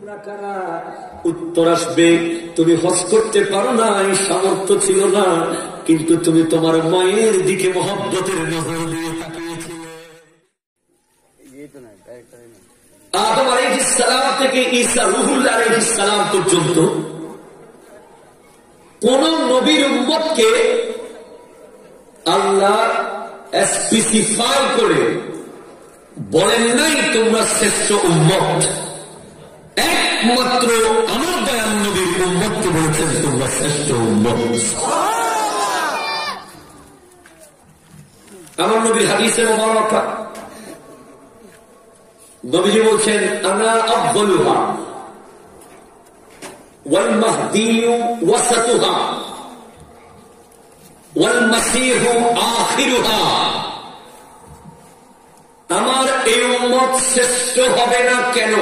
তোমরা কারা? উত্তর আসবে, তুমি হজ করতে পারো না, এই সামর্থ্য ছিল না, কিন্তু তুমি তোমার মায়ের দিকে মহব্বতের নজর দিয়ে তাকিয়েছিলে। আদম আলাইহিস সালাম থেকে ঈসা রূহুল্লাহ আলাইহিস সালাম পর্যন্ত কোন নবীর উম্মতকে আল্লাহ স্পেসিফাই করে বলেন নাই তোমরা শ্রেষ্ঠ উম্মত। একমাত্র আমার দয়াল নবীর উম্মতকে বলেছেন তোমরা শ্রেষ্ঠ উম্মত। আমার নবীর হাদিসে মোবারক নবীজি বলছেন, আনা আফদলুহা ওয়াল মাহদিয়ু ওয়াসাতুহা ওয়াল মাসীহু আখিরুহা। আমার এই উম্মত শ্রেষ্ঠ হবে না কেন?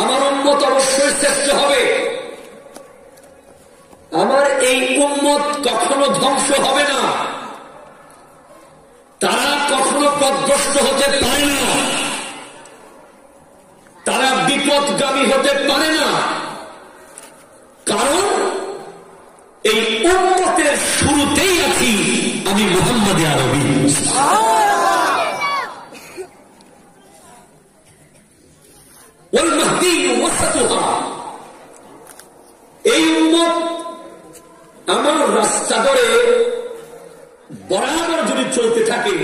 আমার উম্মত অবশ্যই শ্রেষ্ঠ হবে। আমার এই উম্মত কখনো ধ্বংস হবে না, তারা কখনো পথভ্রষ্ট হতে পারে না, তারা বিপদগামী হতে পারে না, কারণ এই উম্মতের শুরুতেই আছি আমি মুহাম্মদ আরবি। ওয়াল মাহদী ওয়াসাতুহা, এই উম্মত আমার রাস্তা ধরে বরাবর যদি চলতে থাকে,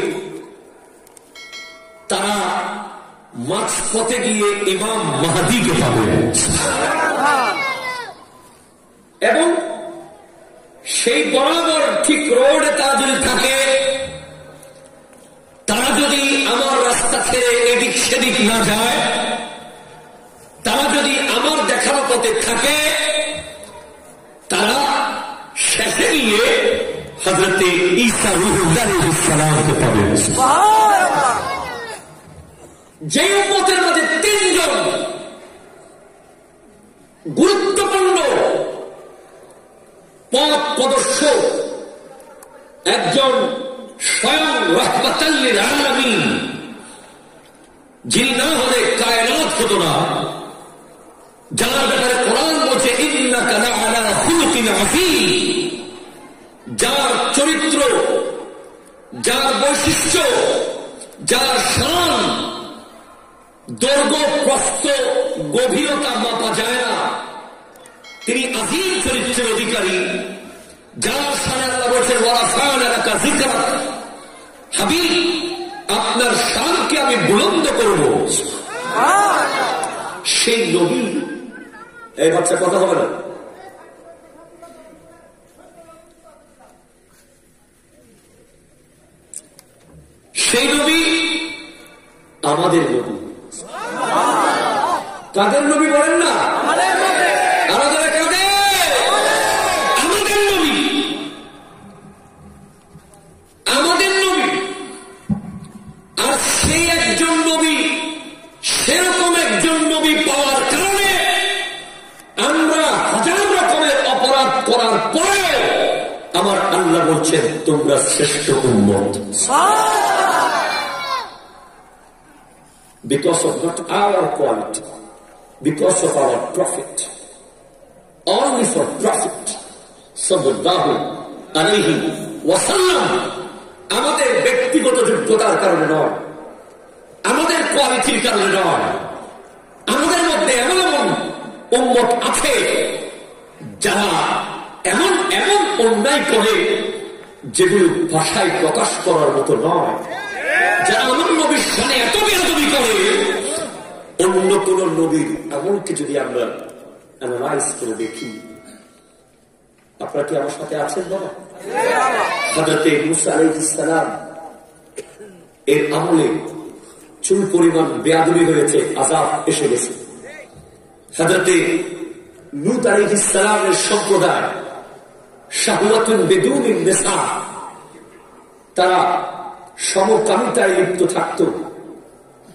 তারা মাঝপথে গিয়ে ইমাম মাহদীকে পাবে, এবং সেই বরাবর ঠিক রোডে তারা যদি থাকে, তারা যদি আমার রাস্তা ছেড়ে এদিক সেদিক না যায়, তারা যদি আমার দেখানো পথে থাকে, তারা শেষে গিয়ে হযরতে ঈসা রূহুল্লাহ আলাইহিস সালামকে পাবে। যে উম্মতের মধ্যে তিনজন গুরুত্বপূর্ণ পথ প্রদর্শক, একজন স্বয়ং রাহমাতাল লিল আলামিন, যিনি না হলে কায়নাত হতো না, যার ব্যাপারে কোরআন বলছে ইন্নাকা লাআলা খুলুকিন আযীম, যার চরিত্র, যার বৈশিষ্ট্য, যার শান, দৈর্ঘ্য প্রস্থ গভীরতা মাপা যায় না, তিনি আযীম চরিত্রের অধিকারী, যার শানে আল্লাহ বলছেন ওয়ারাফা'না লাকা যিকরাক, হাবিব আপনার শানকে আমি বুলন্দ করব। সেই নবী, এই বাচ্চা কথা হবে না, সেই নবী আমাদের নবী। কাদের নবী বলেন না? আমাদের নবী। আমাদের নবী। আর সেই একজন নবী, সেরকম একজন নবী পাওয়ার কারণে আমরা হাজার রকমের অপরাধ করার পরেও আমার আল্লাহ বলছেন তোমরা শ্রেষ্ঠ উম্মত। Because of not our quality, because of our prophet, only for prophet sallallahu alayhi wa sallam, আমাদের ব্যক্তিগত যোগ্যতার কারণে নয়, আমাদের কোয়ালিটির কারণে নয়, আমাদের মধ্যে এমন এমন উম্মত আছে যারা এমন এমন অন্যায় করে যেগুলো ভাষায় প্রকাশ করার মতো নয়, যারা আমার নবীর সামনে এত বেয়াদবি করে, অন্য কোন নবীর এমনকি যদি আমরা অ্যানালাইজ করে দেখি, আপনারা কি আমার সাথে আছেন বাবা? হযরতে মূসা আলাইহিস সালাম এর আমলে চুল পরিমাণ বেয়াদবি হয়েছে, আযাব এসে গেছে। হযরতে লূত আলাইহিস সালামের সম্প্রদায় শাহওয়াতুন বিদুনিন নিসা, তারা সমকামিতায় লিপ্ত থাকত।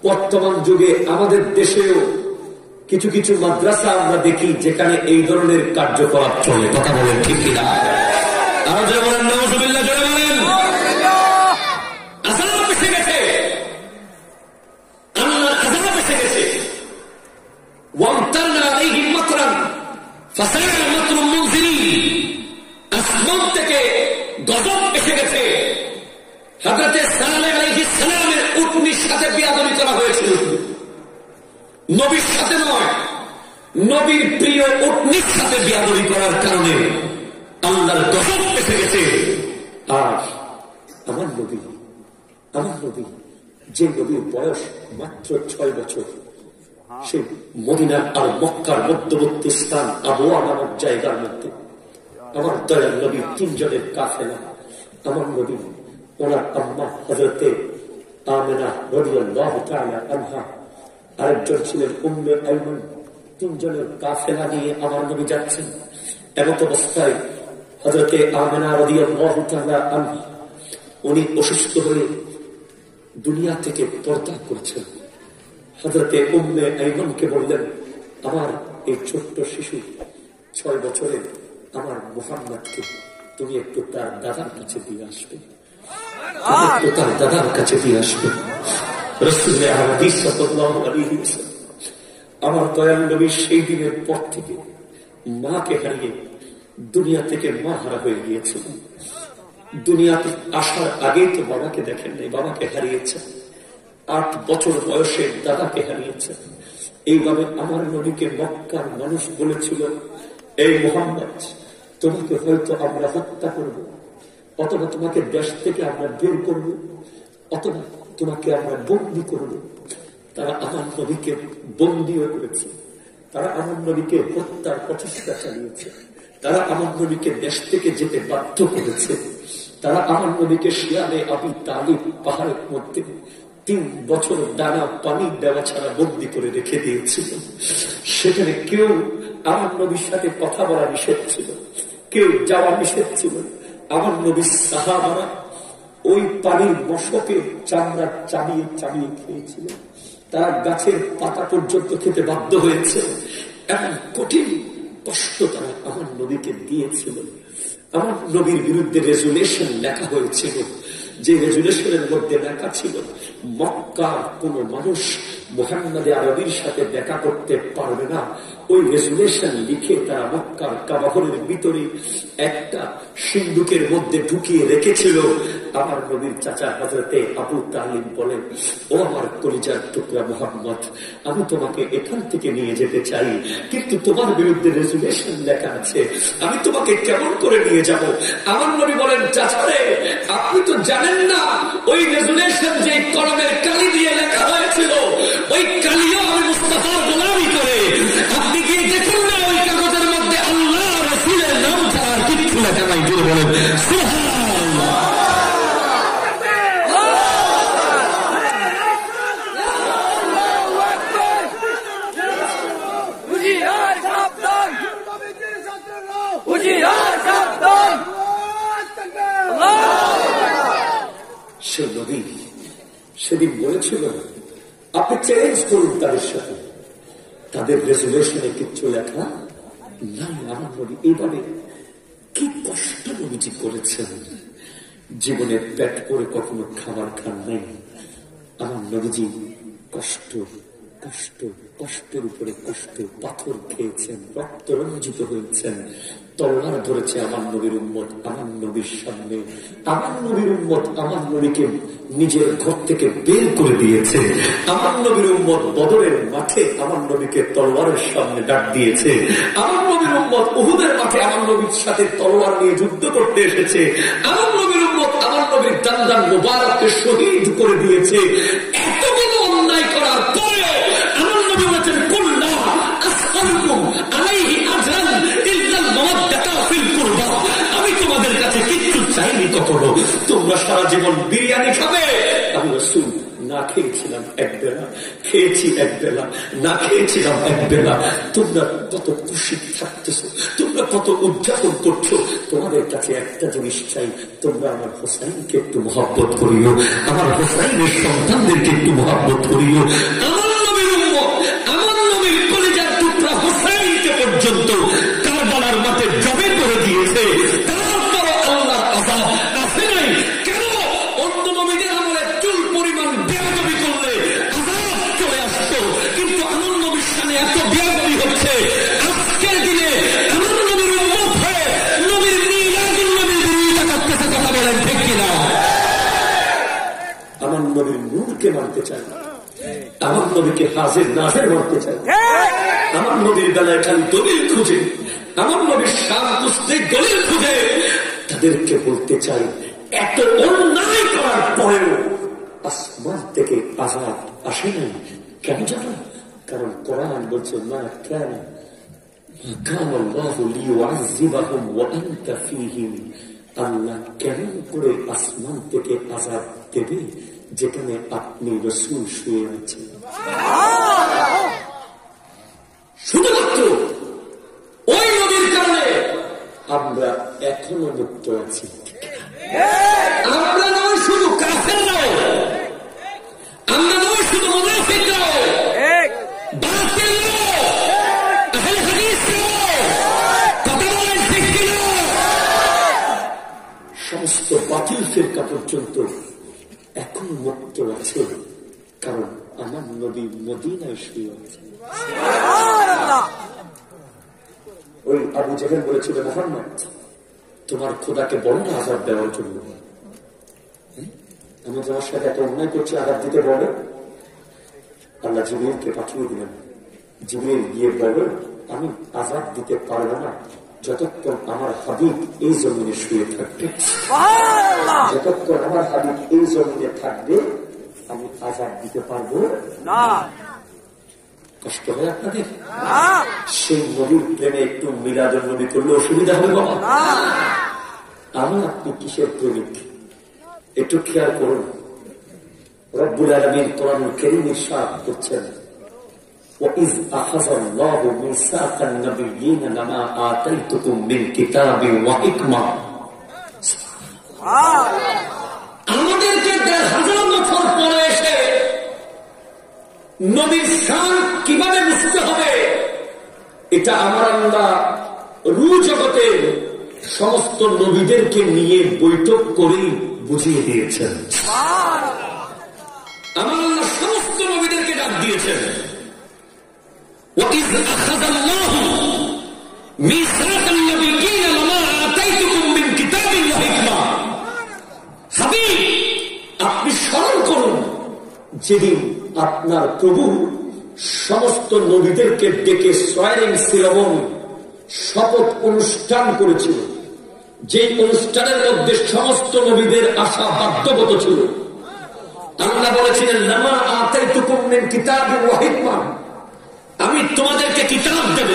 বর্তমান যুগে আমাদের দেশেও কিছু কিছু মাদ্রাসা আমরা দেখি যেখানে এই ধরনের কার্যকলাপ চলে। কথা বলেন ঠিক কিনা? আরো জোরে বলেন নাউযুবিল্লাহ, জোরে বলেন। আযাব এসে গেছে, আল্লাহর আযাব এসে গেছে। আসমান থেকে গজব এসে গেছে। হযরতে সালেহ আলাইহিস সালামের উটনির সাথে বেয়াদবি করা হয়েছিল, নবীর সাথে নয়, নবীর প্রিয় উটনির সাথে বেয়াদবি করার কারণে আল্লাহর গজব এসে গেছে। আর আমার নবী যে নবীর বয়স মাত্র 6 বছর, সে মদিনা আর মক্কার মধ্যবর্তী স্থান আবওয়া নামক জায়গার মধ্যে আমার দয়াল নবী 3 জনের কাফেলা, আমার নবী, ওনার আম্মা হযরতে আমেনা রাদিয়াল্লাহু তাআলা আনহা, আরেকজন ছিলেন উম্মে আইমান, 3 জনের কাফেলা নিয়ে আমার নবী যাচ্ছেন। এমত অবস্থায় হযরতে আমেনা রাদিয়াল্লাহু তাআলা আনহা উনি অসুস্থ হয়ে দুনিয়া থেকে পর্দা করছেন। হযরতে উম্মে আইমানকে বললেন, আমার এই ছোট্ট শিশু 6 বছরের আমার মুহাম্মদকে তুমি একটু তার দাদার কাছে দিয়ে আসবে, তার দাদার কাছে দিয়ে আসবে। রাসূল আরবি সাল্লাল্লাহু আলাইহি ওয়াসাল্লাম আমার দয়াল নবী সেই দিনের পর থেকে মাকে হারিয়ে দুনিয়া থেকে মা হারা হয়ে গিয়েছিলেন। দুনিয়াতে আসার আগেই তো বাবাকে দেখেন নাই, বাবাকে হারিয়েছেন। 8 বছর বয়সে দাদাকে হারিয়েছেন। এইভাবে আমার নবীকে মক্কার মানুষ বলেছিল, এই মুহাম্মদ, তোমাকে হয়তো আমরা হত্যা করব, অথবা তোমাকে দেশ থেকে আমরা বের করব, অথবা তোমাকে আমরা বন্দী করব। তারা আমার নবীকে বন্দীও করেছে, তারা আমার নবীকে হত্যার প্রচেষ্টা চালিয়েছে, তারা আমার নবীকে দেশ থেকে যেতে বাধ্য করেছে, তারা আমার নবীকে শিয়ালে আবি তালিব পাহাড়ের মধ্যে 3 বছর দানা পানি দেওয়া ছাড়া বন্দী করে রেখে দিয়েছিল। সেখানে কেউ আমার নবীর সাথে কথা বলা নিষেধ ছিল, কেউ যাওয়া নিষেধ ছিল। আমার নবীর সাহাবারা ওই পানির মশকে চামড়া চাবিয়ে চাবিয়ে খেয়েছিল, তারা গাছের পাতা পর্যন্ত খেতে বাধ্য হয়েছে। এমন কঠিন কষ্ট তারা আমার নবীকে দিয়েছিল। আমার নবীর বিরুদ্ধে রেজুলেশন লেখা হয়েছিল, যে রেজুলেশনের মধ্যে লেখা ছিল মক্কার কোন মানুষ মুহাম্মদে আরবির সাথে দেখা করতে পারবে না। ওই রেজুলেশন লিখে তারা মক্কার কাবাঘরের ভিতরে একটা সিন্দুকের মধ্যে ঢুকিয়ে রেখেছিল। আমার নবীর চাচা হযরতে আবু তালিব বলেন, ও আমার কলিজার টুকরা মুহাম্মদ, আমি তোমাকে এখান থেকে নিয়ে যেতে চাই, কিন্তু তোমার বিরুদ্ধে রেজুলেশন লেখা আছে, আমি তোমাকে কেমন করে নিয়ে যাব? আমার নবী বলেন, চাচা রে, আপনি তো জানেন না ওই রেজুলেশন যে কলমের কালি দিয়ে লেখা হয়েছিল, ওই কালিও আমি মুস্তাফার গোলামি করে, আপনি গিয়ে দেখুন না ওই কাগজের মধ্যে আল্লাহ রাসূলের নাম ছাড়া আর কিছু লেখা নাই। জোরে বলেন সুবহানাল্লাহ। সে নবী সেদিন বলেছিল, আপনি চ্যালেঞ্জ করুন তাদের সাথে, তাদের রেজুলেশনে কিচ্ছু লেখা নাই। আমার নবী এইভাবে কি কষ্ট নবীজি করেছেন, জীবনে পেট করে কখনো খাবার খান নাই। আমার নবীজি কষ্ট কষ্ট কষ্টের উপরে কষ্ট, পাথর খেয়েছেন, রক্ত রঞ্জিত হয়েছেন, তলোয়ার ধরেছে আমার নবীর উম্মত আমার নবীর সামনে। আমার নবীর উম্মত আমার নবীকে নিজের ঘর থেকে বের করে দিয়েছে। আমার নবীর উম্মত বদরের মাঠে আমার নবীকে তলোয়ারের সামনে ডাক দিয়েছে। আমার নবীর উম্মত উহুদের মাঠে আমার নবীর সাথে তলোয়ার নিয়ে যুদ্ধ করতে এসেছে। আমার নবীর উম্মত আমার নবীর দান মুবারককে শহীদ করে দিয়েছে। এতগুলো অন্যায় করার পরেও আমার নবী বলেছেন, কুল্লা আসআলুকুম আলাইহি আজরান ইল্লাল মাওয়াদ্দাতা ফিল কুরবা, আমি তোমাদের কাছে কিচ্ছু চাইনি কখনো, তোমরা সারা জীবন বিরিয়ানি খাবে। আমি রাসূল না খেয়েছিলাম একবেলা, খেয়েছি একবেলা, না খেয়েছিলাম একবেলা। তোমরা কত খুশি থাকতেছ, তোমরা কত উদযাপন করছো, তোমাদের কাছে একটা জিনিস চাই, তোমরা আমার হোসাইনকে একটু মহব্বত করিও, আমার হোসাইনের সন্তানদেরকে একটু মহব্বত করিও। আমার নবীর উম্মত আমার নবীর কলিজার টুকরা হোসাইনকে পর্যন্ত কারবালার মাঠে জবে করে দিয়েছে। তারপরও আল্লাহর আযাব আসে নাই কেন? অন্য নবীদের আমলে চুল পরিমাণ বেয়াদবি করলে আযাব চলে আসতো, কিন্তু আমার নবীর সামনে এত বেয়াদবি হচ্ছে। আজকের দিনে রসুলকে মানতে চায় না, আমার নবীকে হাজির নাজির মানতে চায়, আমার নবীর বেলায় খালি দলিল খুঁজে, আমার নবীর শান পুস্তিক দলিল খুঁজে, তাদেরকে বলতে চাই এত অন্যায় করার পরেও আসমান থেকে আযাব আসে নাই। কেন জানো? কারণ কোরআন বলছে মা কানা আল্লাহু লিয়ুআযিবাহুম ওয়া আনতা ফীহিম। আল্লাহ কেমন করে আসমান থেকে আযাব দেবে যেখানে আপনি রাসূল শুয়ে আছেন? শুধুমাত্র ওই নবীর কারণে আমরা এখনো মুক্ত আছি। আমরা নয় শুধু কাফের নয়, আমরা নয় শুধু মুনাফিক নয়, বাতিল নয়, আহলে হাদিস নয়, কথা বলেন ঠিক কিনা? সমস্ত বাতিল ফিরকা পর্যন্ত এখনো মুক্ত আছে, কারণ আমার নবী মদিনায় শুয়ে আছে। ওই আবু জেহেল বলেছিল মুহাম্মদ তোমার খোদাকে বড় না আযাব দেওয়ার জন্য, আমি তোমার সাথে এত অন্যায় করছি, আযাব দিতে বলে। আল্লাহ জিবরিলকে পাঠিয়ে দিলেন, জিবরিল গিয়ে বলে আমি আযাব দিতে পারবো না যতক্ষণ আমার হাবিব এই জমিনে শুয়ে থাকবে, যতক্ষণ আমার হাবিব এই জমিনে থাকবে আমি আযাব দিতে পারবো না। কষ্ট হয় আপনাদের? সেই নবীর প্রেমে একটু মিলাদুন নবী করলে অসুবিধা হবে বাবা? আমি আপনি কিসের প্রেমিক একটু খেয়াল করুন। রব্বুল আলামিন কোরআনুল কারীমে ইরশাদ করছেন وَإِذْ أَخَذَ اللَّهُ مِيثَاقَ النَّبِيِّينَ لَمَا آتَيْتُكُم مِّن كِتَابٍ وَحِكْمَةٍ। আমাদেরকে ১,৫০০ বছর পরে এসে নবীর শান কিভাবে বুঝতে হবে এটা আমার আল্লাহ রূহ জগতের সমস্ত নবীদেরকে নিয়ে বৈঠক করে বুঝিয়ে দিয়েছেন। আমার আল্লাহ সমস্ত নবীদেরকে ডাক দিয়েছেন। وَإِذْ أَخَذَ اللَّهُ مِيثَاقَ النَّبِيِّينَ لَمَا آتَيْتُكُم مِّن كِتَابٍ وَحِكْمَةٍ। হাবিব আপনি স্মরণ করুন যেদিন আপনার প্রভু সমস্ত নবীদেরকে ডেকে সোয়ারিং সেরেমনি শপথ অনুষ্ঠান করেছিল, যে অনুষ্ঠানের মধ্যে সমস্ত নবীদের আসা বাধ্যগত ছিল। আল্লাহ বলেছিলেন লামা আতাইতুকুম মিন কিতাবিন ওয়া হিকমা, আমি তোমাদেরকে কিতাব দেব,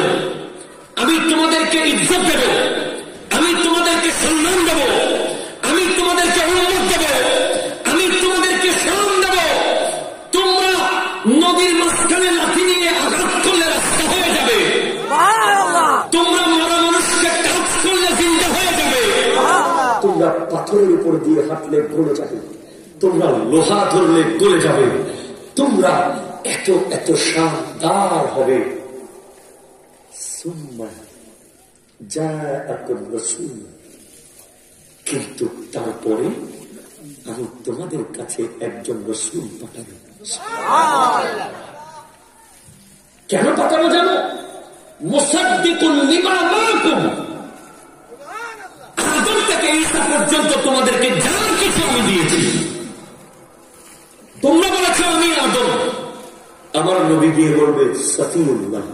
আমি তোমাদেরকে ইজ্জত দেব, আমি তোমাদেরকে সম্মান দেব, আমি তোমাদেরকে উম্মত দেব, আমি তোমাদেরকে সম্মান দেব। তোমরা নদীর মাঝখানে লাঠি নিয়ে আঘাত করলে রাস্তা হয়ে যাবে, তোমরা মরা মানুষকে টাচ করলে জিন্দা হয়ে যাবে, তোমরা পাথরের উপর দিয়ে হাঁটলে গলে যাবে, তোমরা লোহা ধরলে গলে যাবে, তোমরা এত এত শানদার হবে। কিন্তু তারপরে আমি তোমাদের কাছে একজন রসুল পাঠাবো। কেন পাঠাবো জানো? মুসাদ্দিকুল লিমা মাআকুম। আদম থেকে ঈসা পর্যন্ত তোমাদেরকে যা কিছু আমি দিয়েছি, তোমরা বলেছো আমি আদম, আমার নবী গিয়ে বলবে সফিউল্লাহ।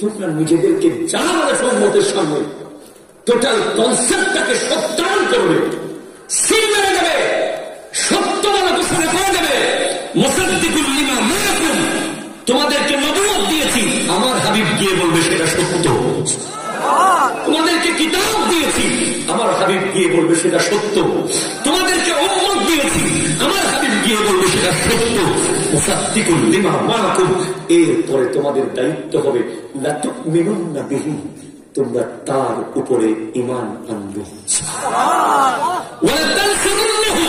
তোমরা নিজেদেরকে যা বলেছো উম্মতের সামনে টোটাল কনসেপ্টটাকে সত্যায়ন করবে, সিল মেরে দেবে, সত্য বলে ঘোষণা করে দেবে। মুসাদ্দিকুল লিমা মাআকুম, তোমাদেরকে নবুয়ত দিয়েছি, আমার হাবিব গিয়ে বলবে সেটা সত্য। তোমাদেরকে কিতাব দিয়েছি, আমার হাবিব গিয়ে বলবে সেটা সত্য। তোমাদেরকে উম্মত দিয়েছি, আমার হাবিব গিয়ে বলবে সেটা সত্য। মুসাদ্দিকুল লিমা মাআকুম, এরপরে তোমাদের দায়িত্ব হবে লা তুমিনুন্না বিহি, তোমরা তার উপরে ঈমান আনবে, ওয়া তানসুরুন্নাহু,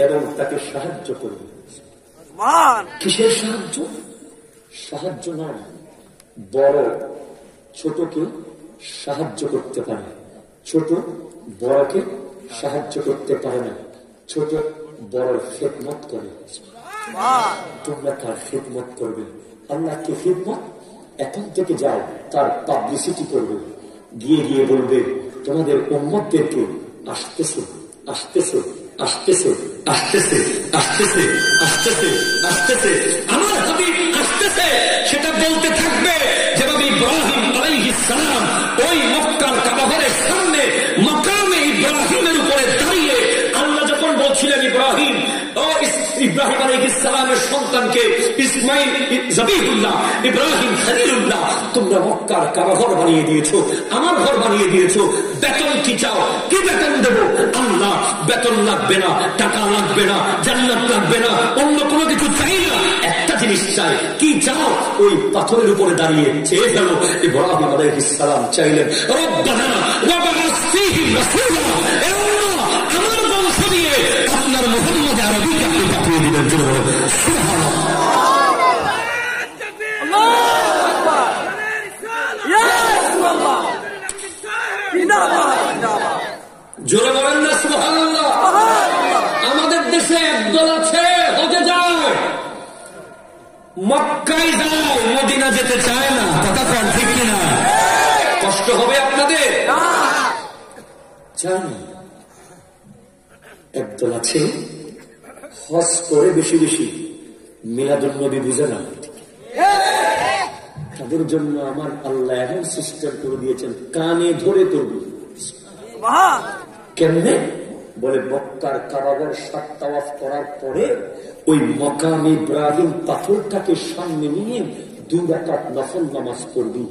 এবং তাকে সাহায্য করবে। কিসের সাহায্য? সাহায্য নয়, বড় ছোটকে সাহায্য করতে পারে, ছোট বড়কে সাহায্য করতে পারে না, ছোট বড় খেদমত করে। তোমরা তার খেদমত করবে। আল্লাহকে খেদমত এখন থেকে যাও, তার পাবলিসিটি করবে, গিয়ে গিয়ে বলবে তোমাদের উম্মতদেরকে আসতেছে আসতেছে আসতেছে আসতেছে আসতেছে আসতেছে আসতেছে, আমার হাবিব আসতেছে, সেটা বলতে থাকবে। যেভাবে ইব্রাহিম আলাইহিস সালাম ওই মক্কার কাবাঘরের সামনে মাকামে ইব্রাহিমের উপরে দাঁড়িয়ে আল্লাহ যখন বলছিলেন ইব্রাহিম আলাইহিস সালামের সন্তানকে ইসমাইল জবিহুল্লাহ ইব্রাহিম খলিলুল্লাহ, তোমরা মক্কার কাবাঘর বানিয়ে দিয়েছো, আমার ঘর বানিয়ে দিয়েছো, বেতন কি চাও? কি বেতন দেবো? আল্লাহ বেতন লাগবে না, টাকা লাগবে না, জান্নাত লাগবে না, অন্য কোনো কিছু চাই না, একটা জিনিস চাই। কি চাও? ওই পাথরের উপরে দাঁড়িয়ে চেয়ে ফেলো। ইব্রাহিম আলাইহিস সালাম চাইলেন, রব্বানা ওয়া বা'আস ফীহিম রাসূলা, হে আল্লাহ আমার বংশ দিয়ে আপনার মুহাম্মদ আরবিকে আপনি পাঠিয়ে দিবেন। সুবহানাল্লাহ, আল্লাহু আকবার, ইয়া রাসূলুল্লাহ, জোরে বলেন না সুবহানাল্লাহ। আমাদের দেশে একদল আছে হজে যায়, মক্কায় যায়, মদিনা যেতে চায় না। কথা কন ঠিক কিনা? কষ্ট হবে আপনাদের? চান একদল আছে হজ করে বেশি বেশি, মিলাদুন নবী বুঝে না। তাদের জন্য আমার আল্লাহ এমন সিস্টেম করে দিয়েছেন, কানে ধরে করবি। কেমনে? বলে মক্কার কাবাগর 7 তাওয়াফ করার পরে ওই মকাম ইব্রাহিম পাথরটাকে সামনে নিয়ে 2 রাকাত নফল নামাজ পড়বি।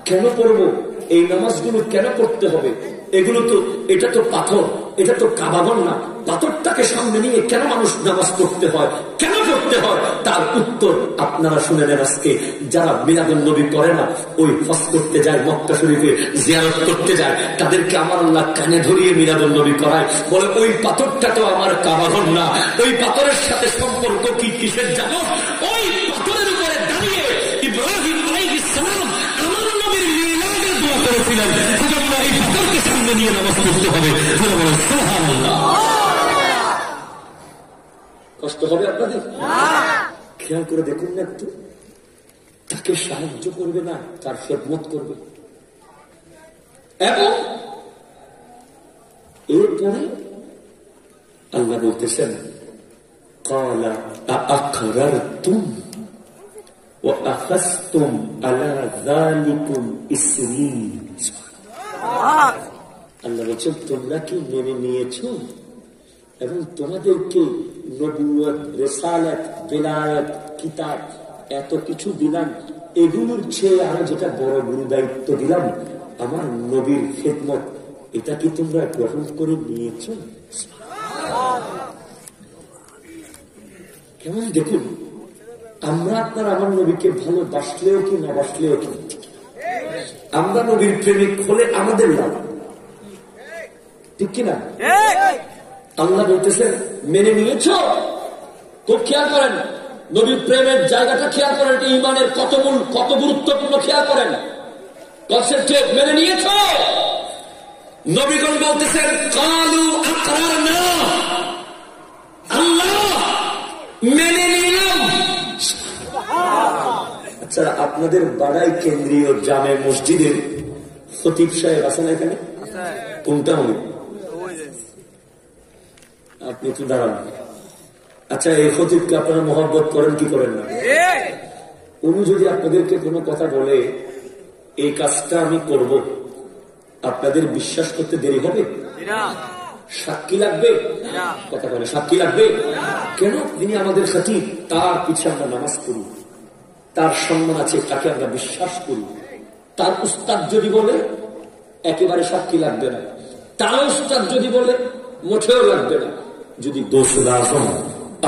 কেন পড়বো? এই নামাজগুলো কেন পড়তে হবে? এগুলো তো, এটা তো পাথর, এটা তো কাবাগর না। পাথরটাকে সামনে নিয়ে কেন মানুষ নামাজ পড়তে হয়, কেন পড়তে হয়? তার উত্তর আপনারা শুনে নেন আজকে। যারা মিলাদুন নবী করে না, ওই হজ করতে যায়, মক্কা শরীফে জিয়ারত করতে যায়, তাদেরকে আমার আল্লাহ কানে ধরিয়ে মিলাদুন নবী করায়। বলে ওই পাথরটা তো আমার কাবাগর না, ওই পাথরের সাথে সম্পর্ক কি কিসের জানো? ওই পাথরের উপরে দাঁড়িয়ে ইব্রাহিম আলাইহিস সালাম আমার নবীর মিলাদের দোয়া করেছিলেন, সেজন্য এই পাথরকে সামনে নিয়ে নামাজ পড়তে হবে। সুবহানাল্লাহ। কষ্ট হবে আপনাদের? খেয়াল করে দেখুন না একটু, তাকে সাহায্য করবে না, তার খেদমত করবে। এবং এরপরে আল্লাহ বলতেছেন, ক্বালা আ'আকরারতুম ওয়া আখাযতুম আলা যালিকুম ইসরি। আল্লাহ বলছেন, তোমরা কি মেনে নিয়েছো এবং তোমাদেরকে নবুয়ত, রিসালাত, বিলায়াত, কিতাব এত কিছু দিলাম, এগুলোর চেয়ে আরো যেটা বড় গুরু দায়িত্ব দিলাম, আমার নবীর খেদমত, এটা কি তোমরা গ্রহণ করে নিয়েছ? কেমন দেখুন, আমরা আপনার আমার নবীকে ভালোবাসলেও কি না বাসলেও কি, আমরা নবীর প্রেমিক হলে আমাদের লাভ, ঠিক কিনা? আল্লাহ বলতেছেন মেনে নিয়েছ? খুব খেয়াল করেন, নবীর প্রেমের জায়গাটা খেয়াল করেন, ঈমানের কত মূল, কত গুরুত্বপূর্ণ খেয়াল করেন। কনসেপ্ট মেনে নিয়েছ? নবীগণ বলতেছেন ক্বালু আকরারনা, আল্লাহ মেনে নিলাম। আচ্ছা, আপনাদের বাড়াই কেন্দ্রীয় জামে মসজিদের খতিব সাহেব আছেন এখানে? কোনটা হবে? আপনি একটু দাঁড়ান। আচ্ছা, এই খতিবকে আপনারা মহব্বত করেন কি করেন না? উনি যদি আপনাদেরকে কোনো কথা বলে এই কাজটা আমি করব, আপনাদের বিশ্বাস করতে দেরি হবে? সাক্ষী লাগবে? কথা বলে সাক্ষী লাগবে কেন? তিনি আমাদের খতিব, তার পিছে আমরা নামাজ পড়ি, তার সম্মান আছে, তাকে আমরা বিশ্বাস করি। তার উস্তাদ যদি বলে একেবারে সাক্ষী লাগবে না, তার উস্তাদ যদি বলে মোটেও লাগবে না। যদি গৌসুল আজম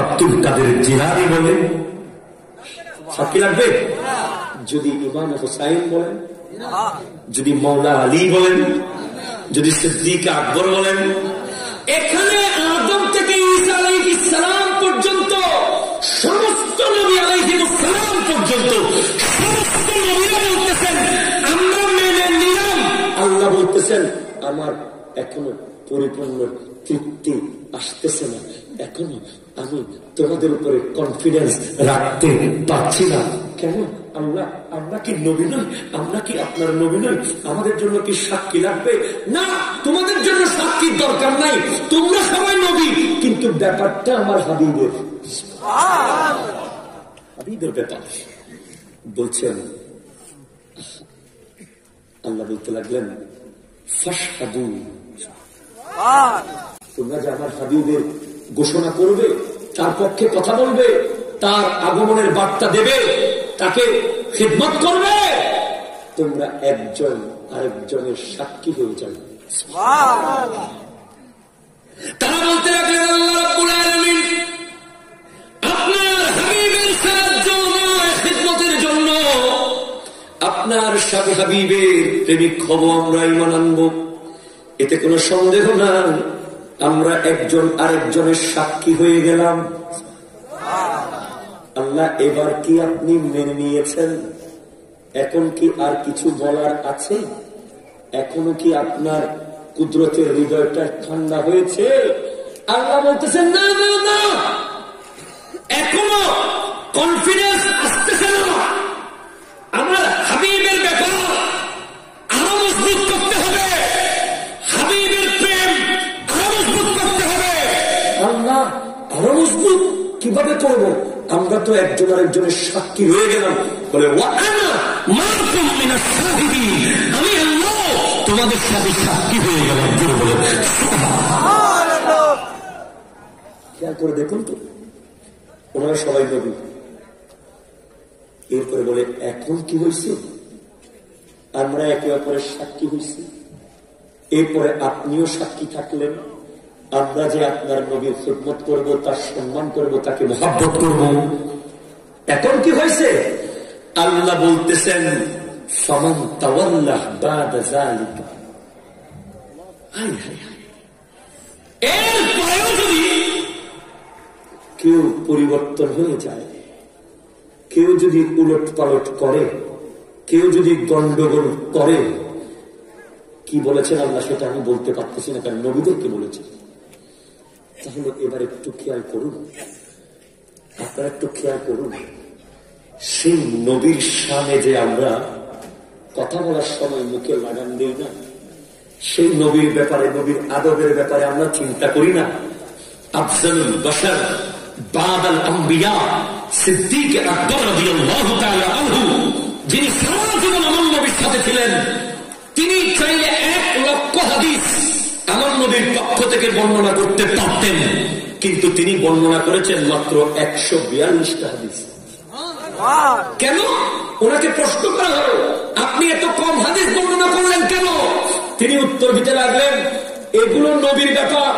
আব্দুল কাদের জিলানী বলেন সাক্ষী লাগবে? যদি ইমাম হুসাইন বলেন, যদি মৌলা আলী বলেন, যদি সিদ্দিক আকবর বলেন, এখানে আদম থেকে ঈসা আলাইহিস সালাম পর্যন্ত সমস্ত নবী আলাইহিস সালাম পর্যন্ত সমস্ত নবীরা বলতেছেন আমরা মেনে নিলাম। আল্লাহ বলতেছেন আমার এখনো পরিপূর্ণ তৃপ্তি আসতেছে না, এখনো আমি তোমাদের উপরে কনফিডেন্স রাখতে পারছি না। কেন আল্লাহ, আমরা কি নবী নই? আমরা কি আপনার নবী নই? আমাদের জন্য কি সাক্ষী লাগবে? না, তোমাদের জন্য সাক্ষীর দরকার নাই, তোমরা সবাই নবী, কিন্তু ব্যাপারটা আমার হাবিবের। হাবিবের ব্যাপার বলছেন। আল্লাহ বলতে লাগলেন, ফাশহাদু, তোমরা যে আমার হাবিবের ঘোষণা করবে, তার পক্ষে কথা বলবে, তার আগমনের বার্তা দেবে, তাকে খিদমত করবে, তোমরা একজন আরেকজনের সাক্ষী হয়ে যাবে। তারা বলতে লাগলেন, আল্লাহ রাব্বুল আলামিন আপনার হাবিবের সাহায্য খিদমতের জন্য আপনার সাথে হাবিবের প্রেমিক হব, আমরা ঈমান আনব, এতে কোনো সন্দেহ নাই, আমরা একজন আরেকজনের সাক্ষী হয়ে গেলাম। আল্লাহ, এবার কি আপনি মেনে নিয়েছেন? এখন কি আর কিছু বলার আছে? এখনো কি আপনার কুদরতের হৃদয়টা ঠান্ডা হয়েছে? আল্লাহ বলতেছেন, না না না, এখনো কনফিডেন্স আসতেছে না, আমার হাবিবের ব্যাপার আরো মজবুত করতে হবে, হাবিবের প্রেম আরো মজবুত করতে হবে। আল্লাহ, আরো মজবুত কিভাবে করবো? আমরা তো একজন আরেকজনের সাক্ষী হয়ে গেলাম। বলে, আমি আল্লাহ তোমাদের সাথে সাক্ষী হয়ে গেলাম। খেয়াল করে দেখুন তো, ওনারা সবাই নবী। এরপরে বলে, এখন কি হয়েছে? আমরা একে অপরের সাক্ষী হয়েছি, এরপরে আপনিও সাক্ষী থাকলেন। আমরা যে আপনার নবীর খিদমত করব, তার সম্মান করব, তাকে মহব্বত করব। এখন কি হয়েছে? আল্লাহ বলতেছেন, ফামান তাওয়াল্লাহ বাদা যালিকা, এরপরেও যদি কেউ পরিবর্তন হয়ে যায়, কেউ যদি উলট পালট করে, কেউ যদি গন্ডগোল করে, কি বলেছেন আল্লাহ সেটা আমি বলতে পারতেছি না, কারণ নবীদেরকে বলেছেন। তাহলে এবার একটু খেয়াল করুন, আপনারা একটু খেয়াল করুন, সেই নবীর সামনে যে আমরা কথা বলার সময় মুখে লাগান দিই না, সেই নবীর ব্যাপারে, নবীর আদবের ব্যাপারে আমরা চিন্তা করি না। আফজালুল বাশার বাদাল আম্বিয়া সিদ্দিক আকবর রাদিয়াল্লাহু তাআলা আনহু, যিনি সারা জীবন আমার নবীর সাথে ছিলেন, তিনি চাইলে 1 লক্ষ হাদিস আমার নবীর পক্ষ থেকে বর্ণনা করতে পারতেন, কিন্তু তিনি বর্ণনা করেছেন মাত্র 142টা হাদিস। কেন? ওনাকে প্রশ্ন করা হলো, আপনি এত কম হাদিস বর্ণনা করলেন কেন? তিনি উত্তর দিতে লাগলেন, এগুলো নবীর ব্যাপার,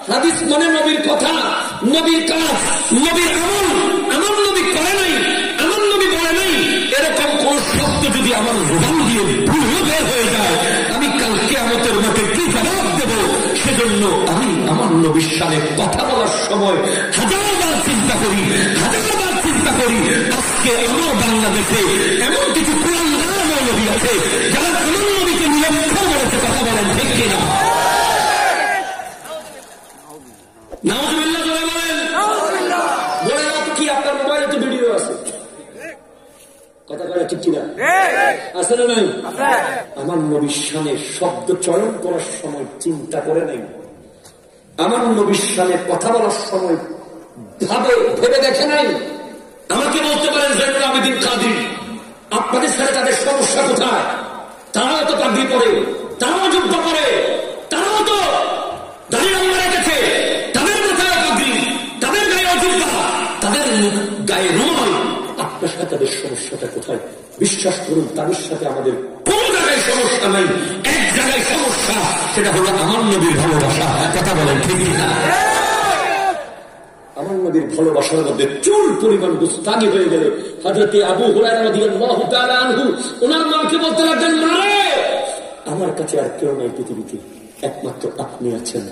হাদিস মানে নবীর কথা, নবীর কাজ, নবীর আমল, আমার নবী করে নাই, আমার নবী বলে নাই, এরকম কোন শব্দ যদি আমার জবান দিয়ে ভুল বের হয়ে যায়, আমি কাল কিয়ামতের মাঠে কি জবাব দেব? সেজন্য আমি আমার নবীর সাথে কথা বলার সময় হাজারবার চিন্তা করি, হাজারবার চিন্তা করি, আজকে আমার বাংলাদেশে এমন কিছু কোরআন নবী আছে যারা আমার নবীকে নিরক্ষর বলেছে, কথা বলেন ঠিক কিনা? নাউজুবিল্লাহ বলে বলেন, বলে কি আপনার মোবাইলে তো ভিডিও আছে, কথা বলে ঠিক কিনা? আছে না নাই? আমার নবীর সামনে শব্দ চয়ন করার সময় চিন্তা করে নাই, আমার নবীর সামনে কথা বলার সময় ভেবে দেখে নাই। আমাকে বলতে পারেন জয়নুল আবেদিন কাদরী, আপনাদের সাথে তাদের সমস্যা কোথায়? তারাও তো পাগড়ি পরে, তারাও জুব্বা পরে, তারাও তো দাড়ি লম্বা রেখেছে, তাদের মাথায় পাগড়ি, তাদের গায়ে জুব্বা, তাদের গায়ে রুমাল। আপনার সাথে তাদের সমস্যাটা কোথায়? বিশ্বাস করুন, তাদের সাথে আমাদের কোন জায়গায় সমস্যা নাই, এক জায়গায় সমস্যা, সেটা হলো আমার নবীর ভালোবাসা। কথা বলেন ঠিক না? আমার নবীর ভালোবাসার মধ্যে চুল পরিমাণ গুস্তাগি হয়ে গেলে হযরত আবু হুরায়রা রাদিয়াল্লাহু তাআলা আনহু ওনার মাকে বলতে লাগলেন, মা রে, আমার কাছে আর কেউ নাই পৃথিবীতে, একমাত্র আপনি আছেন।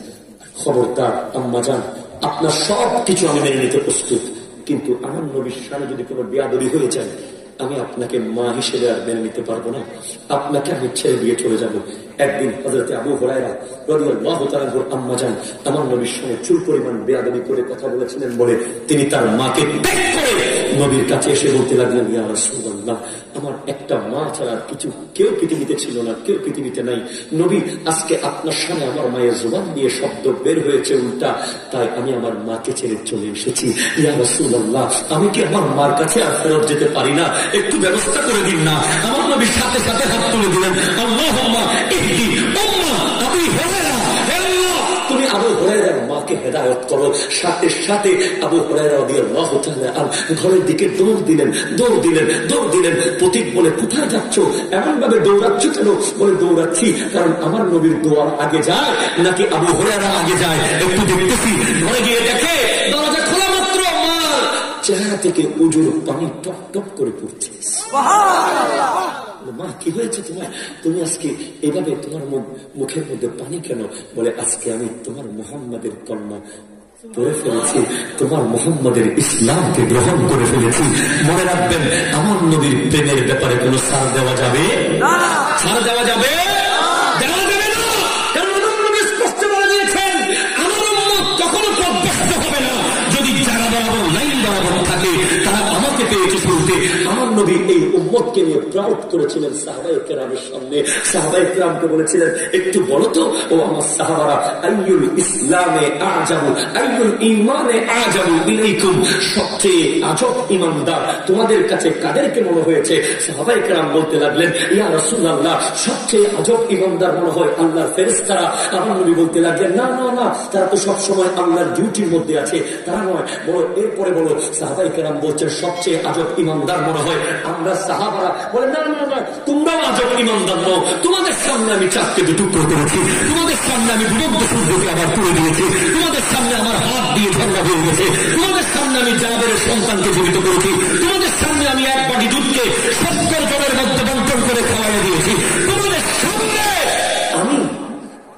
খবরদার আম্মা জান, আপনার সব কিছু আমি মেনে নিতে প্রস্তুত, কিন্তু আমার নবীর সামনে যদি কোনো বেয়াদবি হয়ে যায়, আমি আপনাকে মা হিসেবে আর মেনে নিতে পারবো না, আপনাকে আমি ছেড়ে দিয়ে চলে যাব। একদিন হযরত আবু হুরায়রা রাদিয়াল্লাহু তাআলা আনহুর আম্মা জান আমার নবীর সঙ্গে চুল পরিমাণ বেয়াদবি করে কথা বলেছিলেন বলে তিনি তার মাকে ত্যাগ করে নবীর কাছে এসে বলতে লাগলেন, ইয়া রাসূলুল্লাহ, আমার একটা মা ছাড়া কিছু কেউ পৃথিবীতে ছিল না, কেউ পৃথিবীতে নাই। নবী, আজকে আপনার সামনে আমার মায়ের জবান দিয়ে শব্দ বের হয়েছে উল্টা, তাই আমি আমার মাকে ছেড়ে চলে এসেছি। ইয়া রাসূলুল্লাহ, আমি কি আমার মার কাছে আর ফেরত যেতে পারি না? একটু ব্যবস্থা করে দিন না। আমার নবীর সাথে সাথে হাত তুলে দিলেন, আল্লাহুম্মা ইহদি উম্মা আবি হুরায়রা, হে আল্লাহ তুমি আবু হুরায়রার মাকে হেদায়েত করো। সাথে সাথে আবু হুরায়রা রাদিয়াল্লাহু তাআলা ঘরের দিকে দৌড় দিলেন। প্রতীক বলে, কোথায় যাচ্ছ? এমন ভাবে দৌড়াচ্ছ কেন? বলে, দৌড়াচ্ছি কারণ আমার নবীর দোয়ার আগে যায় নাকি আবু হুরায়রা আগে যায় একটু দেখতেছি। ঘরে গিয়ে দেখে দরজা খোলা মাত্র আমার চেহারা থেকে উজুর পানি টপ টপ করে পড়ছে। মা, কি হয়েছে তোমার? তুমি আজকে এভাবে তোমার মুখের মধ্যে পানি কেন? বলে, আজকে আমি তোমার মুহাম্মাদের কন্যা পড়ে ফেলেছি, তোমার মুহাম্মাদের ইসলামকে গ্রহণ করে ফেলেছি। মনে রাখবেন, আমার নবীর প্রেমের ব্যাপারে কোন ছাড় দেওয়া যাবে না। ছাড় দেওয়া যাবে দেওয়া যাবে না, কারণ আমার নবী স্পষ্ট বলে দিয়েছেন, আমার উম্মত কখনো পথভ্রষ্ট হবে না যদি যারা বরাবর লাইন বরাবর থাকে তারা আমাকে পেয়েছে শুনতে। আমার নবী এই উম্মতকে নিয়ে প্রাউড করেছিলেন সাহাবায়ে কেরামের সামনে। সাহাবায়ে কেরামকে বলেছিলেন, একটু বলো তো ও আমার সাহাবারা, আইয়ুল ইসলামে আজাবু আইয়ুল ঈমানে আজাবু ইলাইকুম, সবচেয়ে আজব ঈমানদার তোমাদের কাছে কাদেরকে মনে হয়েছে? সাহাবায়ে কেরাম বলতে লাগলেন, ইয়া রাসূলুল্লাহ, সবচেয়ে আজব ঈমানদার মনে হয় আল্লাহর ফেরেশতারা। আমার নবী বলতে লাগলেন, না না না, তারা তো সব সময় আল্লাহর ডিউটির মধ্যে আছে, তারা নয়। বলো, এরপরে বলো। সাহাবায়ে কেরাম বলছেন, সবচেয়ে আজব ঈমানদার মনে হয় আমরা সাহাবারা। বলে, না না না, তোমরাও আজব ঈমানদার নও। তোমাদের সামনে আমি চারটে টুকরো করেছি, তোমাদের সামনে আমি ডুবন্ত সূর্যকে আবার তুলে দিয়েছি, তোমাদের সামনে আমার হাত দিয়ে ঝর্ণা হয়ে গেছে, তোমাদের সামনে আমি জাবেরের সন্তানকে জীবিত করেছি, তোমাদের সামনে আমি এক বাটি দুধকে 70 জনের মধ্যে বন্টন করে খাওয়াই দিয়েছি, তোমাদের সামনে আমি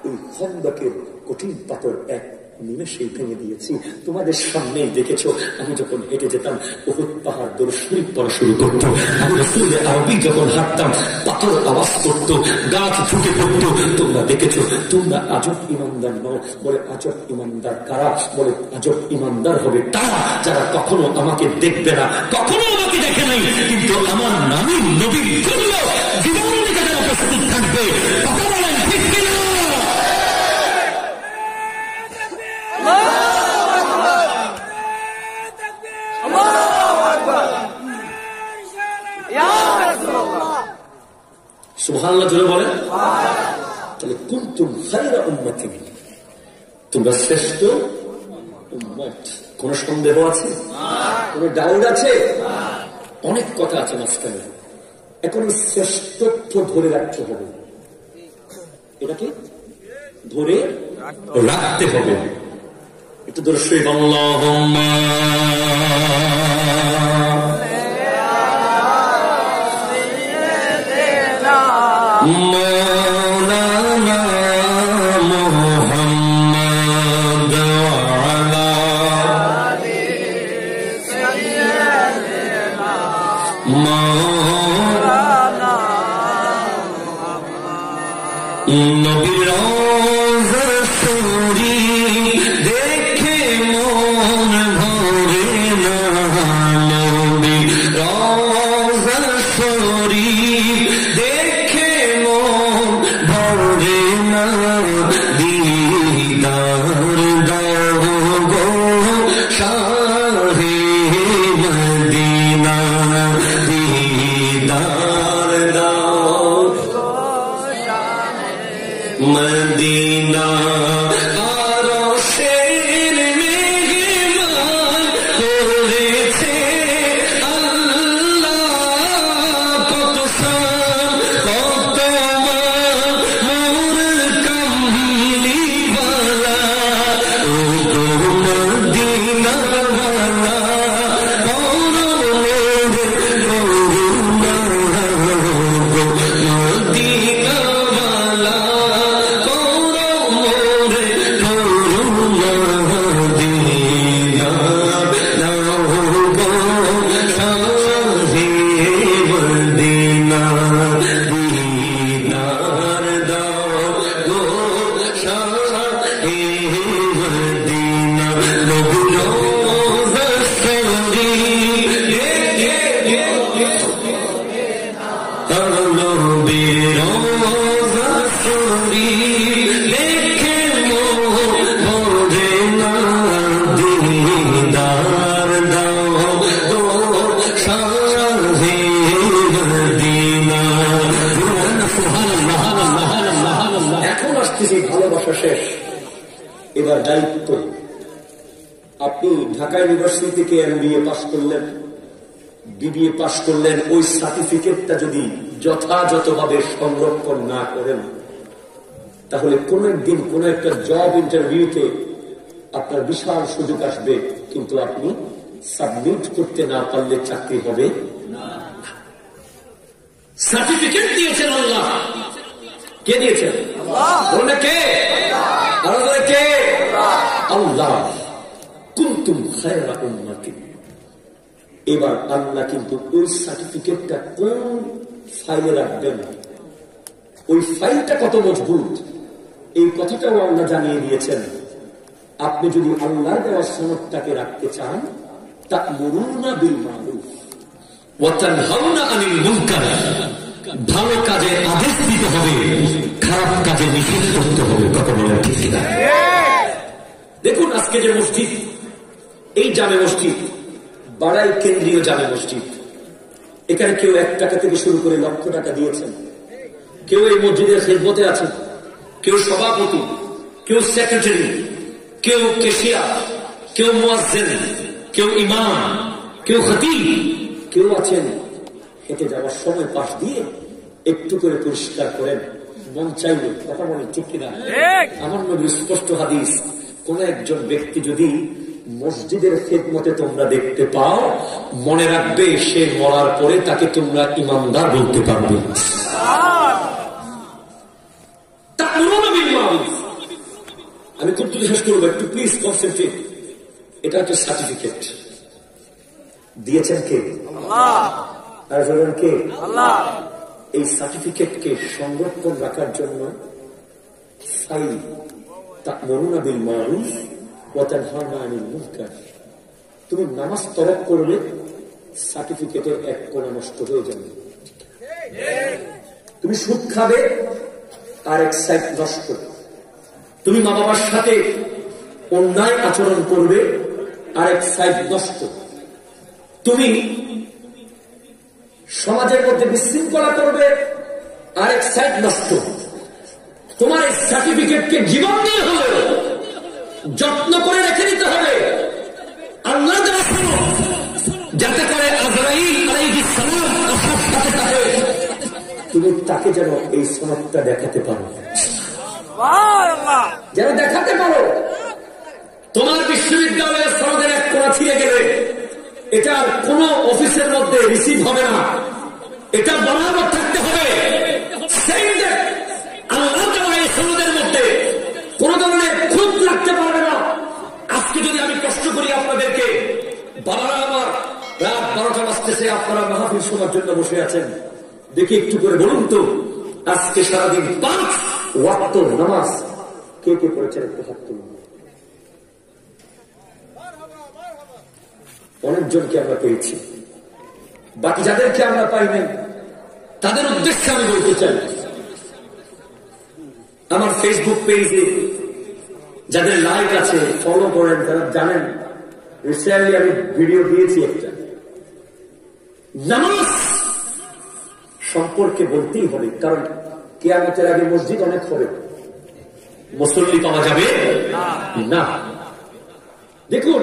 ওই খন্দকের কঠিন পাথর এক নিমেষেই ভেঙে দিয়েছি। তোমাদের সামনে দেখেছ আমি যখন হেঁটে যেতাম উহুদ পাহাড় দৌড় শরীফ পড়া শুরু করতো, আমি রাসূল আরবি যখন হাঁটতাম পাথর আওয়াজ করতো, গাছ ঝুঁকে পড়তো। তোমরা দেখেছো, তোমরা আজব ঈমানদার নও। বলে, আজব ঈমানদার কারা? বলে, আজব ঈমানদার হবে তারা যারা কখনো আমাকে দেখবে না, কখনো আমাকে দেখে নাই, কিন্তু আমার নামীর নবীর জন্য জীবন দিতে যারা প্রস্তুত থাকবে। কথা বলেন ঠিক কিনা? সুবহানাল্লাহ জোরে বলেন। তাহলে কুনতুম খায়রা উম্মাতিন, তোমরা শ্রেষ্ঠ উম্মত। কোন সন্দেহ আছে? কোন ডাউট আছে? অনেক কথা আছে মাঝখানে। এখন শ্রেষ্ঠত্ব ধরে রাখতে হবে, এটাকে ধরে রাখতে হবে। একটু ধরে শরীফ আল্লাহুম্মা مولانا محمد وعلى سيدنا مولانا نبی روضہ شریف دیکھے مون بھرے نہ، نبی روضہ شریف دیکھے مون بھرے نہ، دیدار دو گو شاہ مدینہ، دیدار دو مدینہ آرو شیر مہمان ہوئے تھے اللہ کو قسم کو مور کملی والا او مدینہ আপনি ঢাকা ইউনিভার্সিটি থেকে MBA পাস করলেন, BBA পাস করলেন, ওই সার্টিফিকেটটা যদি যথাযথভাবে সংরক্ষণ না করেন, তাহলে কোন একদিন কোন একটা জব ইন্টারভিউতে আপনার বিশাল সুযোগ আসবে, কিন্তু আপনি সাবমিট করতে না পারলে চাকরি হবে না। সার্টিফিকেট দিয়েছেন আল্লাহ। কে দিয়েছেন? আল্লাহ। কে? আল্লাহ। কে? আল্লাহ। কুনতুম খায়রা উম্মাতিন। এবার আল্লাহ কিন্তু ওই সার্টিফিকেটটা কোন ফাইলে রাখবেন, ওই ফাইলটা কত মজবুত, এই কথাটাও আল্লাহ জানিয়ে দিয়েছেন। আপনি যদি আল্লাহ দেওয়া সনদটাকে রাখতে চান, তা'মুরুনা বিল মা'রুফ ওয়া তানহাউনা আনিল মুনকার, ভালো কাজে আদেশ দিতে হবে, খারাপ কাজে নিষেধ করতে হবে। কথা বলেন ঠিক কিনা? দেখুন আজকে যে মসজিদ, এই জামে মসজিদ, বাড়াই কেন্দ্রীয় জামে মসজিদ, এখানে কেউ 1 টাকা থেকে শুরু করে লক্ষ টাকা দিয়েছেন, কেউ এই মসজিদের খেদমতে আছেন, কেউ সভাপতি, কেউ সেক্রেটারি, কেউ ক্যাশিয়ার, কেউ মুয়াজ্জিন, কেউ ইমাম, কেউ খতিব, কেউ আছেন হেঁটে যাওয়ার সময় পাশ দিয়ে একটু করে পরিষ্কার করেন মন চাইলে। কথা বলেন ঠিক কিনা? আমার নবীর স্পষ্ট হাদিস, কোন একজন ব্যক্তি যদি মসজিদের খেদমতে তোমরা দেখতে পাও, মনে রাখবে সে মরার পরে তাকে তোমরা ইমানদার বলতে পারবে। আমি খুব শেষ করবো, একটু প্লিজ কনসেন্ট্রেট। এটা একটা সার্টিফিকেট দিয়েছেন কে? আর বলেন কে? আল্লাহ। এই সার্টিফিকেটকে সংরক্ষণ রাখার জন্য ফাইল তা'মুরুনা বিল মা'রুফ ওয়া তানহাউনা আনিল মুনকার। তুমি নামাজ তরক করলে সার্টিফিকেটের এক কোণা নষ্ট হয়ে যাবে। তুমি সুদ খাবে, আর এক সাইড নষ্ট। তুমি মা বাবার সাথে অন্যায় আচরণ করবে, আর এক সাইড নষ্ট। তুমি সমাজের মধ্যে বিশৃঙ্খলা করবে, আর এক সাইড নষ্ট। তোমার এই সার্টিফিকেটকে জীবন দিয়ে হবে যত্ন করে রেখে দিতে হবে। আল্লাহ যাতে করে আজরাইল আলাইহিস সালাম আসার সাথে সাথে তুমি তাকে যেন এই সনদটা দেখাতে পারো, যেন দেখাতে পারো। তোমার বিশ্ববিদ্যালয়ের সনদের এক কোণা ছিঁড়ে গেলে এটা কোন অফিসের মধ্যে রিসিভ হবে না, এটা বরাবর থাকতে হবে। আল্লাহ দেওয়া এই সনদের মধ্যে কোন ধরনের খুঁত লাগতে পারবে না। আজকে যদি আমি কষ্ট করি আপনাদেরকে, বাবারা আমার রাত 12টা বাজতেছে, আপনারা মাহফিল শোনার জন্য বসে আছেন, দেখি একটু করে বলুন তো, আজকে সারাদিন 5 ওয়াক্ত নামাজ কে কে পড়েছেন? একটু হাত তুলুন। অনেকজনকে আমরা পেয়েছি, বাকি যাদেরকে আমরা পাইনি তাদের উদ্দেশ্যে আমি বলতে চাই, আমার ফেসবুক পেজে যাদের লাইক আছে, ফলো করেন, তারা জানেন রিসেন্টলি আমি ভিডিও দিয়েছি একটা। নামাজ সম্পর্কে বলতেই হবে, কারণ কিয়ামতের আগে মসজিদ অনেক হবে, মুসল্লি পাওয়া যাবে না। দেখুন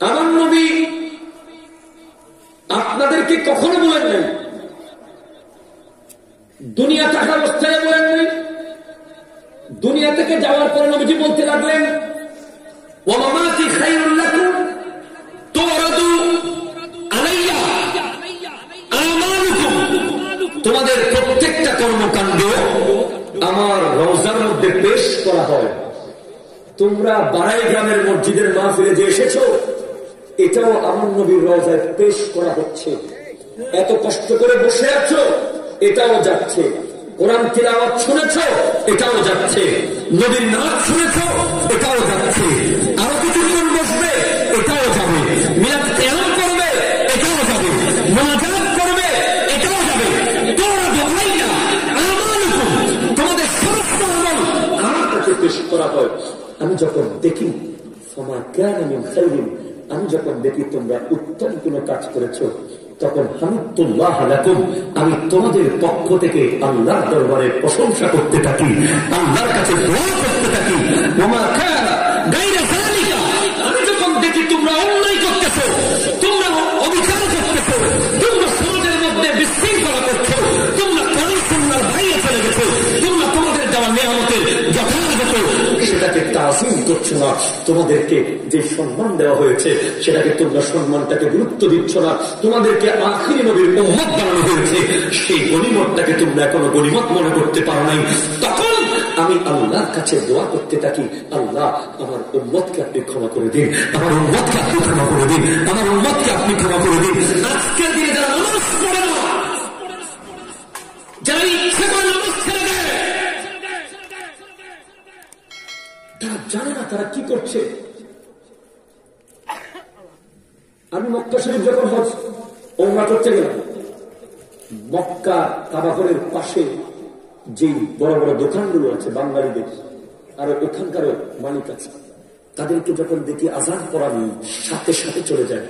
আমার নবী আপনাদেরকে কখনো বলেন নাই, দুনিয়া থাকা অবস্থায় বলেন নাই, দুনিয়া থেকে যাওয়ার পরে নবীজি বলতে লাগলেন ওয়া মামাতি খায়রুল লাকুম তুরাদু আলাইয়া আমালুকুম, তোমাদের প্রত্যেকটা কর্মকাণ্ড আমার রওজার মধ্যে পেশ করা হয়। তোমরা বাড়াই গ্রামের মসজিদের মাহফিলে যে এসেছো, এটাও আমার নবীর রওজায় পেশ করা হচ্ছে। এত কষ্ট করে বসে আছো, এটাও যাচ্ছে। কোরআন তিলাওয়াত শুনেছো, এটাও যাচ্ছে। নবীর নাচ শুনেছো, এটাও যাচ্ছে। আরো কিছুক্ষণ বসবে, এটাও যাবে। মিলাদ কিয়াম করবে, এটাও যাবে। মুনাজাত করবে, এটাও যাবে। তোমরা দোয়াইয়া আমালুকুম, তোমাদের সমস্ত আমল আমার কাছে পেশ করা হয়। আমি যখন দেখি ফামা কানা মিন খায়রিন, আমি যখন দেখি তোমরা উত্তম কোন কাজ করেছো, তখন হামিদুল্লাহ লাকুম, আমি তোমাদের পক্ষ থেকে আল্লাহর দরবারে প্রশংসা করতে থাকি, আল্লাহর কাছে দোয়া করতে থাকি। ওয়া মা কানা গায়রা যালিকা, না। তোমাদেরকে যে সম্মান দেওয়া হয়েছে সেটাকে তোমরা সম্মানটাকে গুরুত্ব দিচ্ছ না। তোমাদেরকে আখিরি নবীর উম্মত বানানো হয়েছে, সেই গনিমতটাকে তোমরা এখনো গনিমত মনে করতে পারো নাই। তখন আমি আল্লাহর কাছে দোয়া করতে থাকি, আল্লাহ আমার উম্মতকে আপনি ক্ষমা করে দিন, আমার উম্মতকে আপনি ক্ষমা করে দিন, আমার উম্মতকে আপনি ক্ষমা করে দিন। আজকের দিনে যারা নামাজ পড়ে না, যারা ইচ্ছে করে নামাজ ছেড়ে দেয়, তারা জানে না তারা কি করছে। আমি মক্কা শরীফ যখন হজ ওমরা করতে গেলাম, মক্কা কাবাঘরের পাশে যে বড় বড় দোকানগুলো আছে বাঙালিদের, আর ওখানকারও মালিক আছে, তাদেরকে যখন দেখি আজান পড়ানি সাথে সাথে চলে যায়,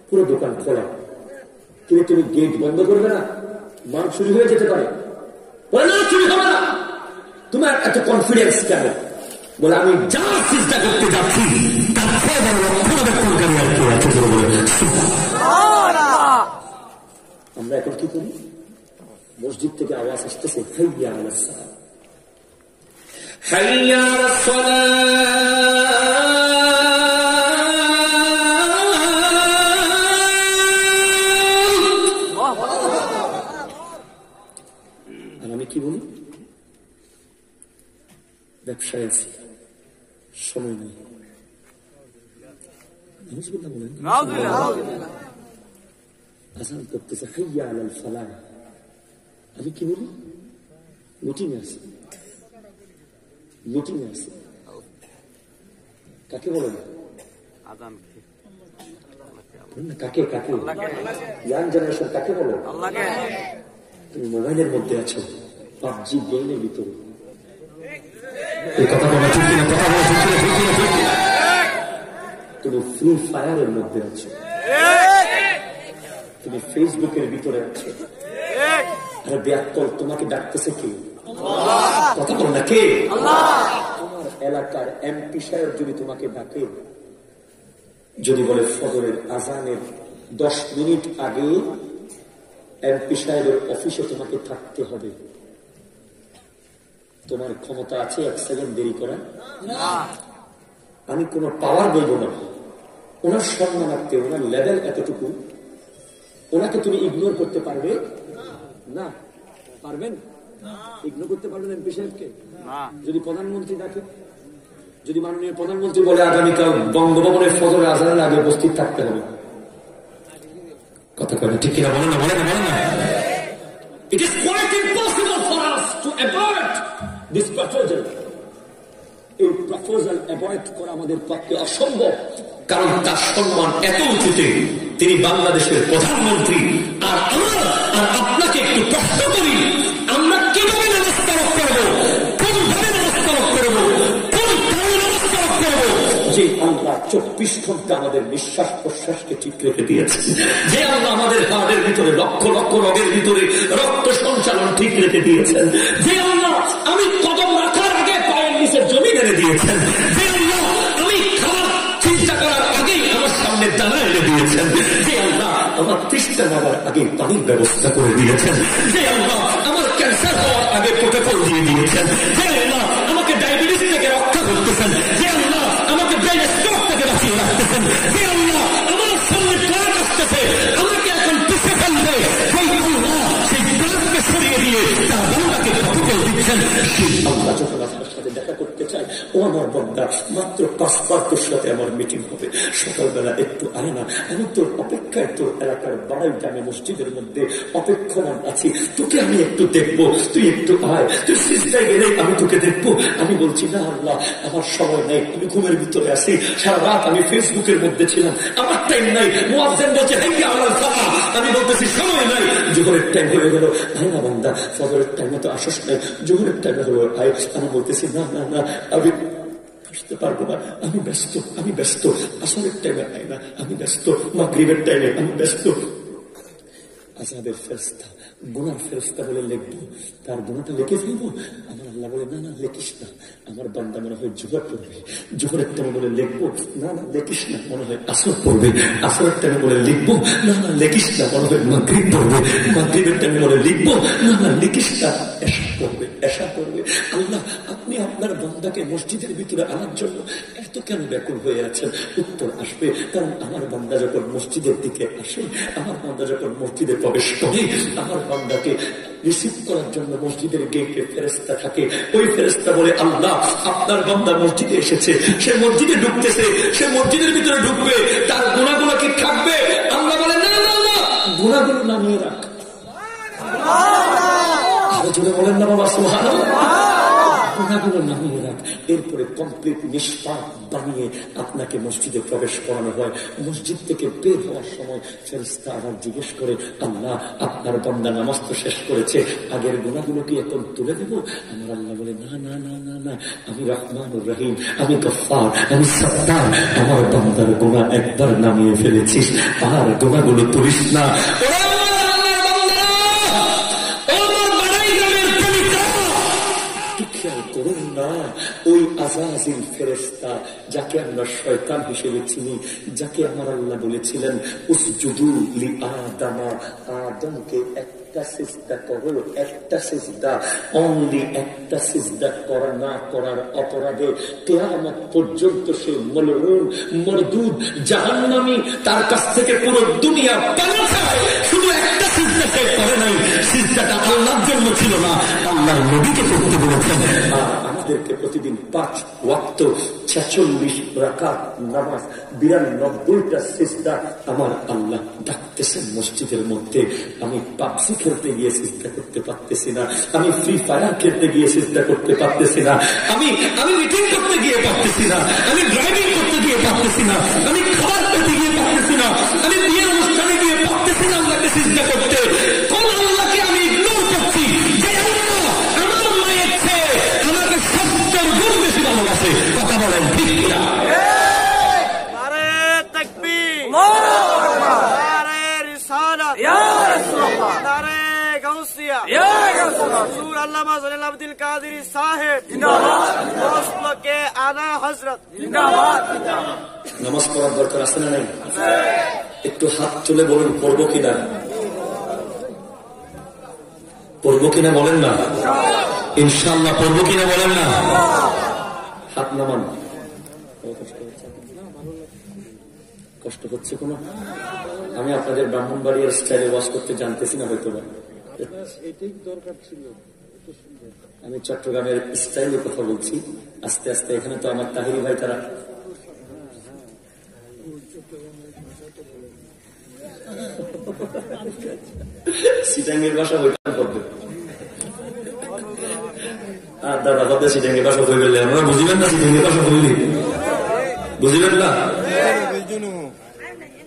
পুরো দোকান খোলা। কিন্তু তুমি গেট বন্ধ করবে না, মাল চুরি হয়ে যেতে পারে। বলে না, চুরি হবে না। তোমার এত কনফিডেন্স কেন? বলে আমি যা চেষ্টা করতে যাচ্ছি তার আমরা এখন কি করি? মসজিদ থেকে আওয়াজ আসতেছে, হাইয়া আলাস সালাহ, হাইয়া আলাস সালাহ। আর আমি কি বলি? ব্যবসায় আছি, সময় নেই। আজান করতেছে হাইয়া আলাল ফালাহ, আমি কি বলি? মিটিংয়ে আছি, মিটিংয়ে আছি। কাকে বলো না? কাকে কাকে ইয়াং জেনারেশন কাকে বলো? তুমি মোবাইলের মধ্যে আছো, পাবজি গেমের ভিতরে। তুমি ফ্রি ফায়ারের মধ্যে আছো, তুমি ফেসবুকের ভিতরে আছো। আরে বেয়াক্কল, তোমাকে ডাকতেছে কে? কথা বল না, কে? তোমার এলাকার এমপি সাহেব যদি তোমাকে ডাকে, যদি বলে ফজরের আজানের 10 মিনিট আগে এমপি সাহেবের অফিসে তোমাকে থাকতে হবে, তোমার ক্ষমতা আছে 1 সেকেন্ড দেরি করা? আমি কোন পাওয়ার বলবো না, ওনার সম্মানার্থে, ওনার লেভেল এতটুকু, ওনাকে তুমি ইগনোর করতে পারবে না? পারবেন? ইগনোর করতে পারবেন এমপি সাহেবকে? যদি প্রধানমন্ত্রী ডাকে, যদি মাননীয় প্রধানমন্ত্রী বলে আগামীকাল বঙ্গভবনের ফজরের আজানের আগে উপস্থিত থাকতে হবে, কথা বলে ঠিক কিনা? বলে না, বলে না, বলে না। It is quite impossible for us to avoid this proposal. এই প্রপোজাল অ্যাভয়েড করা আমাদের পক্ষে অসম্ভব, কারণ তার সম্মান এত উঁচুতে, তিনি বাংলাদেশের প্রধানমন্ত্রী। আর আমরা আর আপনাকে একটু প্রশ্ন করি, আমরা কিভাবে নামাজ তরক করবো, কোনভাবে নামাজ তরক করবো, কোন কারণে নামাজ তরক করবো? যে আল্লাহ 24 ঘন্টা আমাদের নিঃশ্বাস প্রশ্বাসকে ঠিক রেখে দিয়েছেন, যে আল্লাহ আমাদের হাড়ের ভিতরে লক্ষ লক্ষ রোগের ভিতরে রক্ত সঞ্চালন ঠিক রেখে দিয়েছেন, যে আল্লাহ আমি কদম রাখার আগে পায়ের নিচে জমি এনে দিয়েছেন, যে আল্লাহ আমি খাবার চিন্তা করার আগেই আমার সামনে দানা এনে দিয়েছেন, যে আল্লাহ আমার তৃষ্ণা নামার আগে পানির ব্যবস্থা করে দিয়েছেন, যে আল্লাহ আমার ক্যান্সার হওয়ার আগে প্রোটোকল দিয়ে দিয়েছেন, যে আল্লাহ আমাকে ডায়াবেটিস থেকে রক্ষা করতেছেন, যে আল্লাহ আমাকে ব্রেন স্ট্রোক থেকে বাঁচিয়ে রাখতেছেন, যে আল্লাহ আমার সামনে ট্রাক আসতেছে, আমাকে এখন পিছিয়ে ফেলবে, সেই আল্লাহ সেই ট্রাককে সরিয়ে দিয়ে তার বান্দাকে প্রটোকল দিচ্ছেন। সেই আল্লাহ যখন আপনার সাথে দেখা করতে চায়, ও আমার বান্দা, মাত্র 5 বার তোর সাথে আমার মিটিং হবে, সকালবেলা একটু আয় না, আমি তোর অপেক্ষায় তোর এলাকার বাড়াই জামে মসজিদের মধ্যে অপেক্ষমান আছি, তোকে আমি একটু দেখবো, তুই একটু আয়, তুই সিজদায় গেলে আমি তোকে দেখবো। আমি বলছি না আল্লাহ, আমার সময় নাই, তুমি ঘুমের ভিতরে আসি, সারা রাত আমি ফেসবুকের মধ্যে ছিলাম, আমার টাইম নাই। মুয়াজ্জিন বলছে হাইয়া আলাল ফালাহ, আমি বলতেছি সময় নাই, জোহরের টাইম হয়ে গেল, আয় না বান্দা, ফজরের টাইমে তো আসস নাই, জোহরের টাইমে হলো আয়। আমি বলতেছি না না না, আমি আসতে পারবো না, আমি ব্যস্ত, আমি ব্যস্ত, আসরের টাইমে আয় না, আমি ব্যস্ত, মাগরিবের টাইমে আমি ব্যস্ত। আযাবের ফেরেশতা, গুনার ফেরেশতা বলে লিখবো, তার গুনাহটা লিখে ফেলবো। আমার আল্লাহ বলে না না লিখিস না, আমার বান্দা মনে হয় জোহর পড়বে, জোহরের টাইমে বলে লিখবো, না না লিখিস না, মনে হয় আসর পড়বে, আসরের টাইমে বলে লিখবো, না না লিখিস না, মনে হয় মাগরিব পড়বে, মাগরিবের টাইমে বলে লিখবো, না না লিখিস না, এশা পড়বে, এশা পড়বে। আল্লাহ আপনি আপনার বান্দা বান্দাকে মসজিদের ভিতরে আনার জন্য এত কেন ব্যাকুল হয়ে আছেন? উত্তর আসবে, কারণ আমার বান্দা যখন মসজিদের দিকে আসে, আমার বান্দা যখন মসজিদে প্রবেশ করে, আমার বান্দাকে রিসিভ করার জন্য মসজিদের গেটে ফেরেশতা থাকে। ওই ফেরেশতা বলে, আল্লাহ আপনার বান্দা মসজিদে এসেছে, সে মসজিদে ঢুকতেছে, সে মসজিদের ভিতরে ঢুকবে, তার গুনাহগুলো কি থাকবে? আল্লাহ বলে, না না না, গুনাহগুলো নামিয়ে রাখ। জোরে বলেন না বাবা সুবহানাল্লাহ। গুনাহগুলো নামিয়ে রাখ, এরপরে কমপ্লিট নিষ্পাপ বানিয়ে আপনাকে মসজিদে প্রবেশ করানো হয়। মসজিদ থেকে বের হওয়ার সময় ফেরেশতা আবার জিজ্ঞেস করে, আল্লাহ আপনার বান্দা নামাজ তো শেষ করেছে, আগের গুনাহগুলো কি এখন তুলে দেবো? আমার আল্লাহ বলে, না না না না না, আমি রহমানুর রহিম, আমি গফফার, আমি সত্তার, আমার বান্দার গুনাহ একবার নামিয়ে ফেলেছিস, আর গুনাহগুলো তুলিস না। করুন না, ওই আযাজিল ফেরেশতা যাকে আমরা শয়তান হিসেবে চিনি, যাকে আমার আল্লাহ বলেছিলেন উসজুদু লি আদামা, আদমকে একটা সিজদা করো, একটা সিজদা, অনলি একটা সিজদা করা না করার অপরাধে কিয়ামত পর্যন্ত সে মলউন মরদুদ জাহান্নামী, তার কাছ থেকে পুরো দুনিয়া পালিয়ে যায়। শুধু একটা সিজদা সে করে নাই, সিজদাটা আল্লাহর জন্য ছিল না, আল্লাহর নবীকে করতে বলেছেন। আমাদেরকে প্রতিদিন 5 ওয়াক্ত 46 রাকাত নামাজ, 92টা সিজদা আমার আল্লাহ ডাকতেছেন মসজিদের মধ্যে। আমি পাবজি খেলতে গিয়ে সিজদা করতে পারতেছি না, আমি ফ্রি ফায়ার খেলতে গিয়ে সিজদা করতে পারতেছি না, আমি মিটিং করতে গিয়ে পারতেছি না, আমি ড্রাইভিং করতে গিয়ে পারতেছি না, আমি খাবার খেতে গিয়ে পারতেছি না, আমি বিয়ের অনুষ্ঠানে গিয়ে পারতেছি না আল্লাহকে সিজদা করতে। কোন আল্লাহকে আমি ইগনোর করছি? যে আল্লাহ আমার মায়ের চেয়ে আমাকে 70 গুণ বেশি ভালোবাসে। কথা বলেন ঠিক কিনা? নারে তাকবীর, নারে রিসালাত, ইয়া রাসূলুল্লাহ, নারে গাউসিয়া, ইয়া রাসূলুল্লাহ, হুজুর আল্লামা জলিল আব্দুল কাদের সাহেব জিন্দাবাদ, দোস্তকে আলা হযরত জিন্দাবাদ। নামাজ পড়ার দরকার আছে না নাই? একটু হাত তুলে বলুন, পড়বো কিনা? পড়বো কিনা বলেন না? ইনশাআল্লাহ পড়বো কিনা বলেন না? হাত নামান। কষ্ট হচ্ছে কোনো? আমি আপনাদের ব্রাহ্মণবাড়িয়ার স্টাইলে ওয়াজ করতে জানতেছি না হয়তো, আমি চট্টগ্রামের স্টাইলে কথা বলছি। আস্তে আস্তে এখানে তো আমার তাহিরি ভাই তারা সিটাঙ্গের ভাষা বইটান করবে। আর দাদা কথা সিটাঙ্গের ভাষা বই বললে আমরা বুঝিবেন না, সিটাঙ্গের ভাষা বললি বুঝিবেন না।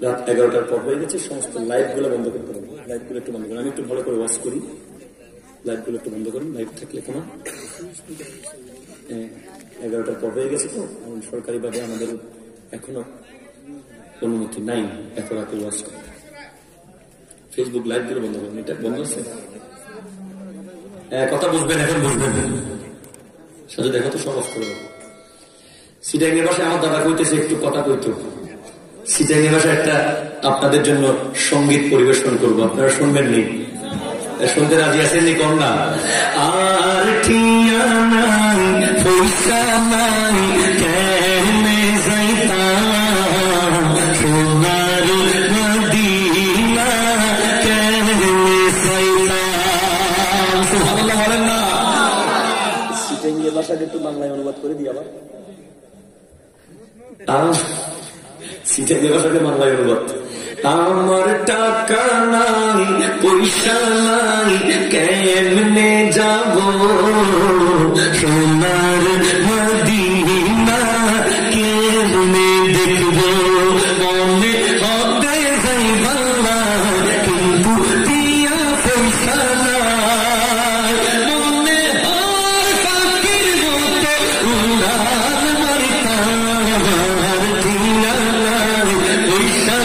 রাত 11টার পর হয়ে গেছে, সমস্ত লাইট গুলো বন্ধ করতে হবে। লাইট গুলো একটু বন্ধ করেন, আমি একটু ভালো করে ওয়াশ করি। লাইট গুলো একটু বন্ধ করেন, লাইট থাকলে কোনো 11টার পর হয়ে গেছে তো, সরকারি ভাবে আমাদের এখনো অনুমতি নাই এত রাতে ওয়াশ করতে। ফেসবুক লাইভ গুলো বন্ধ করেন, এটা বন্ধ আছে। কথা বুঝবেন, এখন বুঝবেন সাথে দেখো তো সব অফ করে দেবো। সিটাঙ্গের ভাষায় আমার দাদা কইতেছে একটু কথা কইতো। সিটাঙ্গের ভাষায় একটা আপনাদের জন্য সঙ্গীত পরিবেশন করবো, আপনারা শুনবেন নি? শুনতে রাজি আছেন নি? কম না। আর ঠিয়া নাই পয়সা নাই কেমনে যাইতাম সোনার মদিনা কেমনে যাইতাম। সুবহানাল্লাহ বলেন না? সিটাঙ্গের ভাষাকে একটু বাংলায় অনুবাদ করে দিই আবার। সিটাঙ্গের ভাষাকে বাংলায় অনুবাদ। আমার টাকা নাই পয়সা নাই কেমনে যাব সোনার মদিনা কেমনে দেখব মনে হবে যাইবা কিন্তু দিয়া পয়সা নাই মনে হয় পাখির মতো উড়ান মারিতাম দিয়া পয়সা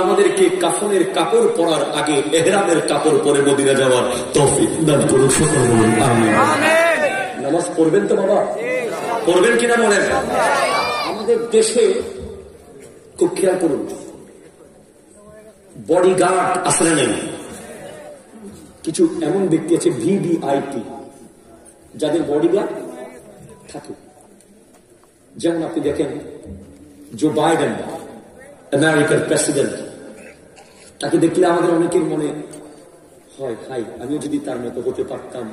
আমাদেরকে কাফনের কাপড় পরার আগে এহরামের কাপড় পরে মদিনা যাওয়ার তৌফিক দান করুন। সকলে বলুন আমিন। নামাজ পড়বেন তো বাবা? পড়বেন কিনা বলেন? আমাদের দেশে খুব খেয়াল করুন, বডিগার্ড আসলে নেই। কিছু এমন ব্যক্তি আছে ভিভিআইপি, যাদের বডিগার্ড থাকে। যেমন আপনি দেখেন জো বাইডেন, আমেরিকার প্রেসিডেন্ট, তাকে দেখলে আমাদের অনেকের মনে হয় ভাই আমিও যদি তার মতো হতে পারতাম,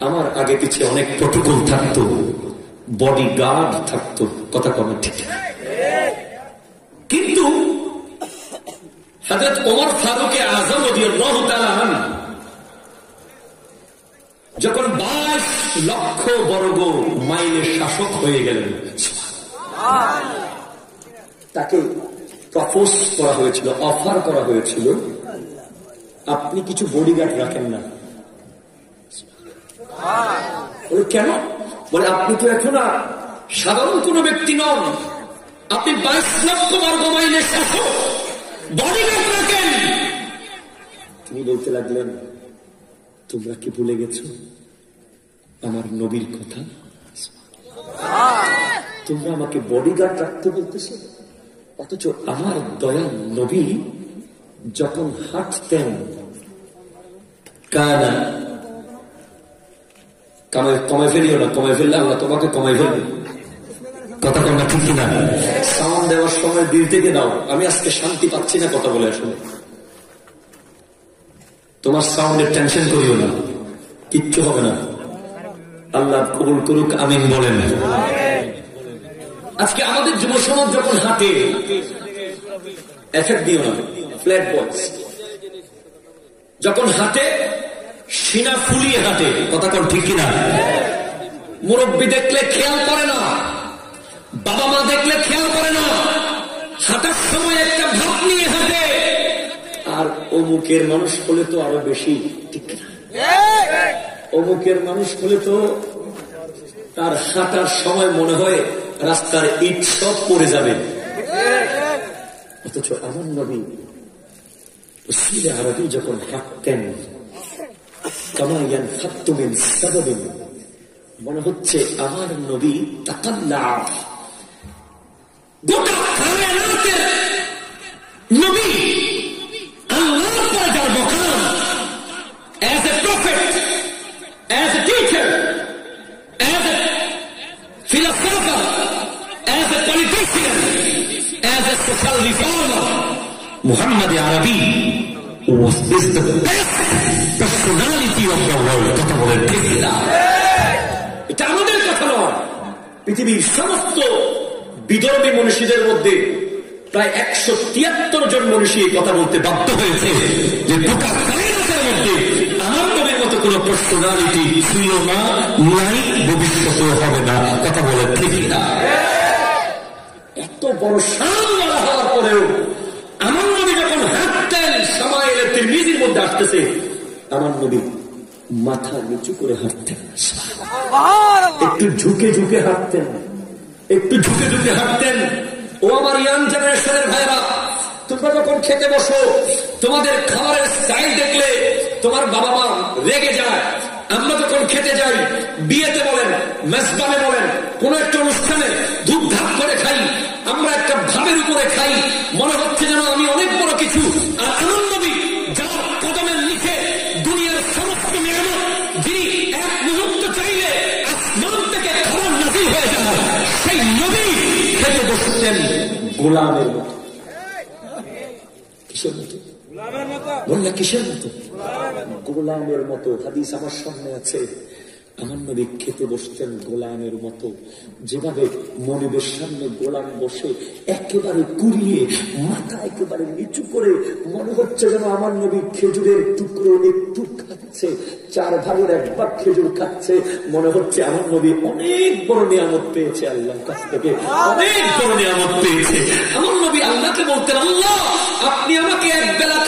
আমার আগে পিছিয়ে অনেক প্রটোকল থাকতো, বডিগার্ড থাকতো। কথা কমে ঠিক। কিন্তু হযরত ওমর ফারুক আযম রাদিয়াল্লাহু তাআলা আনহু যখন 22 লক্ষ বর্গ মাইলের শাসক হয়ে গেলেন, তাকে প্রপোজ করা হয়েছিল, অফার করা হয়েছিল, আপনি কিছু বডিগার্ড রাখেন না। কেন? বলে আপনি তো এখন আর সাধারণ কোন ব্যক্তি নন, আপনি 22 লক্ষ বর্গ মাইলের শাসক, বডিগার্ড রাখেন। তিনি বলতে লাগলেন তোমরা কি ভুলে গেছো আমার নবীর কথা? তোমরা আমাকে বডিগার্ড রাখতে বলতেছো, অথচ আমার দয়াল নবী যখন হাঁটতেন কানা কমাই ফেলিও না, কমাই ফেললে আমরা তোমাকে কমাই ফেলবো। কথা কমা ঠিক না? সাউন্ড দেওয়ার সময় দিল থেকে দাও। আমি আজকে শান্তি পাচ্ছি না কথা বলে, আসলে তোমার সাউন্ডের টেনশন করিও না, কিচ্ছু হবে না। আল্লাহ কবুল করুক, আমিন বলেন। আজকে আমাদের যুব সমাজ যখন হাঁটে, এফেক্ট দিও না, ফ্ল্যাট বক্স যখন হাঁটে সিনা ফুলিয়ে হাঁটে। কথা কোন ঠিক কিনা? মুরব্বী দেখলে খেয়াল করে না, বাবা মা দেখলে খেয়াল করে না, হাঁটার সময় একটা ভাব নিয়ে হাঁটে। আর অমুকের মানুষ হলে তো আরো বেশি, ঠিক কিনা? অমুকের মানুষ হলে তো তার হাঁটার সময় মনে হয় রাস্তার ইট সব পড়ে যাবে। অথচ আমার নবী উসিলে আরবি যখন হাঁটতেন, কামায়ান ফাতুমিন সাবাবিন, মনে হচ্ছে আমার নবী তাকাল্লাফ, গোটা কায়নাতের নবী, আল্লাহ পর যার মকাম, as a prophet, as a teacher, as a philosopher, as a politician, as a social reformer, Muhammad Arabi is the best personality of the world. কথা বলেন ঠিক না? এটা আমাদের কথা নয়, পৃথিবীর সমস্ত বিদর্ভী মনীষীদের মধ্যে প্রায় 173 জন মনীষী এই কথা বলতে বাধ্য হয়েছে যে গোটা কায়নাতের মধ্যে আমার নবীর মতো কোন পার্সোনালিটি ছিল না, নাই, ভবিষ্যতেও হবে না। কথা বলেন ঠিক না? এত বড় শানওয়ালা হওয়ার পরেও আমার নবী যখন হাঁটতেন, সামাইলে তিরমিজির মধ্যে আসতেছে, আমার নবী মাথা নিচু করে হাঁটতেন, একটু ঝুঁকে ঝুঁকে হাঁটতেন, একটু ঝুঁকে ঝুঁকে হাঁটতেন। ও আমার ইয়াং জেনারেশনের ভাইরা, তোমরা যখন খেতে বসো, তোমাদের খাবারের স্টাইল দেখলে তোমার বাবা মা রেগে যায়। আমরা যখন খেতে যাই, বিয়েতে বলেন, মেজবানে বলেন, কোন একটা অনুষ্ঠানে ধূপধাপ করে খাই, আমরা একটা ভাবের উপরে খাই, মনে হচ্ছে যেন আমি অনেক বড় কিছু। আর আমার নবী যার কদমের নিচে দুনিয়ার সমস্ত নিয়ামত, যিনি এক মুহূর্ত চাইলে আসমান থেকে খাবার নাযিল হয়ে যায়, সেই নবী খেতে বসতেন গোলামের মতো। কিসের মতো? বললে কিসের মতো? গোলামের মতো। হাদিস আমার সামনে আছে, আমার নবী খেতে বসতেন গোলামের মতো। যেভাবে মনিবের সামনে গোলাম বসে একেবারে কুড়িয়ে মাথা একেবারে নিচু করে, মনে হচ্ছে যেন আমার নবী খেজুরের টুকরো একটু খাচ্ছে, 4 ভাগের 1 ভাগ খেজুর খাচ্ছে। মনে হচ্ছে আমার নবী অনেক বড় নিয়ামত পেয়েছে আল্লাহর কাছ থেকে, অনেক বড় নিয়ামত পেয়েছে। আমার নবী আল্লাহকে বলতেন, আল্লাহ আপনি আমাকে এক বেলা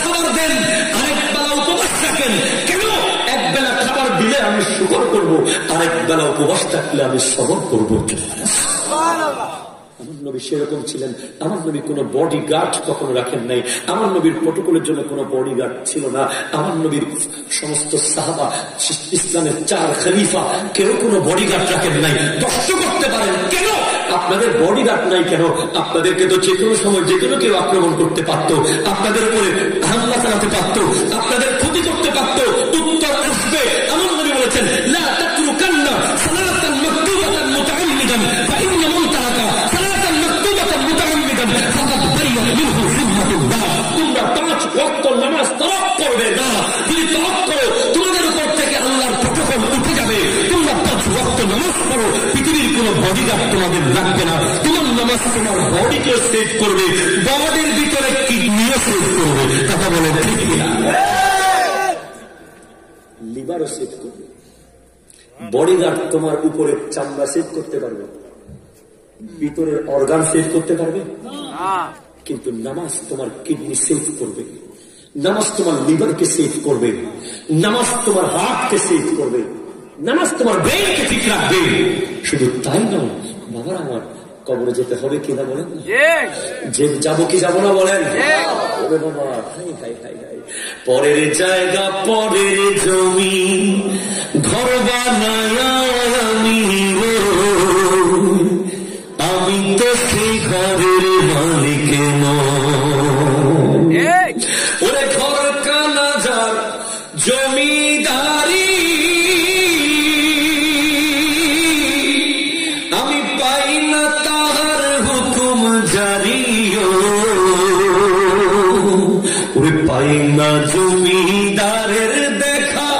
শুকর করবো, আরেক বেলা উপবাস থাকলে আমি সবর করবো। আমার নবী সেরকম ছিলেন। আমার নবী কোন বডি গার্ড কখনো রাখেন নাই। আমার নবীর প্রটোকলের জন্য কোন বডি গার্ড ছিল না। আমার নবীর সমস্ত সাহাবা, ইসলামের 4 খলিফা, কেউ কোনো বডি গার্ড রাখেন নাই। কষ্ট করতে পারেন কেন আপনাদের বডি গার্ড নাই কেন? আপনাদেরকে তো যে কোনো সময় যে কোনো কেউ আক্রমণ করতে পারত, আপনাদের উপরে হামলা চালাতে পারত, আপনাদের ক্ষতি করতে পারত। উত্তর আসবে। আমার নবী বলেছেন, লা তাতরুকান্না সালাতান মাকতুবাতান মুতাআম্মিদান ফাইন্না মান তারাকা সালাতান মাকতুবাতান মুতাআম্মিদান ফাকাদ বারিয়াত মিনহু যিম্মাতুল্লাহ। তোমরা 5 ওয়াক্ত নামাজ তরক করবে না। যদি তরক করো, তোমাদের উপর থেকে আল্লাহর প্রটোকল উঠে যাবে। তোমরা 5 ওয়াক্ত নামাজ পড়ো, পৃথিবীর কোন বডিগার্ড তোমাদের লাগবে না। তোমার নামাজ তোমার বডিকে সেভ করবে, বডির ভিতরে কিডনিও সেভ করবে। কথা বলে ঠিক না? লিভারও সেভ করবে। বডিগার্ড তোমার উপরে চামড়া সেভ করতে পারবে, ভিতরের অর্গান সেভ করতে পারবে, কিন্তু নামাজ তোমার কিডনি সেভ করবে, নামাজ তোমার লিভারকে সেভ করবে, নামাজ তোমার হার্টকে সেভ করবে, নামাজ তোমার ব্রেনকে ঠিক রাখবে। শুধু তাই নয় বাবার, আমার কবরে যেতে হবে কিনা বলেন? যে যাবো কি যাবো না বলেন? বাবা, হাই হাই হাই হাই, পরের জায়গা পরের জমি ঘর বানায় আমি তো সেই ঘরের মালিক নই। ওরে ঘর কানা যার জমিদারি আমি পাই না তাহার হুকুম জারি। ওরে পাই না জমিদারের দেখা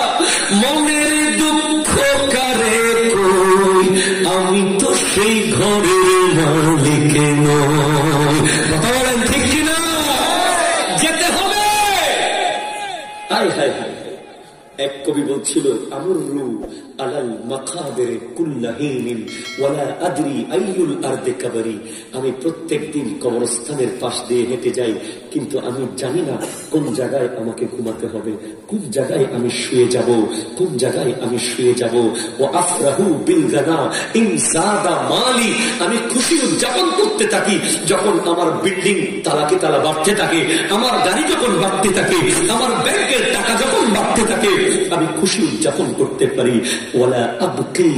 মনের দুঃখ কারে কই আমি তো সেই ঘরের মালিক নই। কথা বলেন ঠিক কিনা? যেতে হবে। High high high. এক কবি বলছিল, আমরু আলাল মাকাবির কুল্লাহিন ওয়ালা আদরি আইয়ুল আরদি কাবরি। আমি প্রত্যেক দিন কবরস্থানের পাশ দিয়ে হেঁটে যাই, কিন্তু আমি জানি না কোন জায়গায় আমাকে ঘুমাতে হবে, কোন জায়গায় আমি শুয়ে যাব, কোন জায়গায় আমি শুয়ে যাব। ও আফরাহু বিল গানা ইন যাদা মালি। আমি খুশি উদযাপন করতে থাকি যখন আমার বিল্ডিং তালাকে তালা বাড়তে থাকে, আমার গাড়ি যখন বাড়তে থাকে, আমার ব্যাংকের টাকা যখন বাড়তে থাকে, আমি খুশি উদযাপন করতে পারি। ওয়ালা আবকি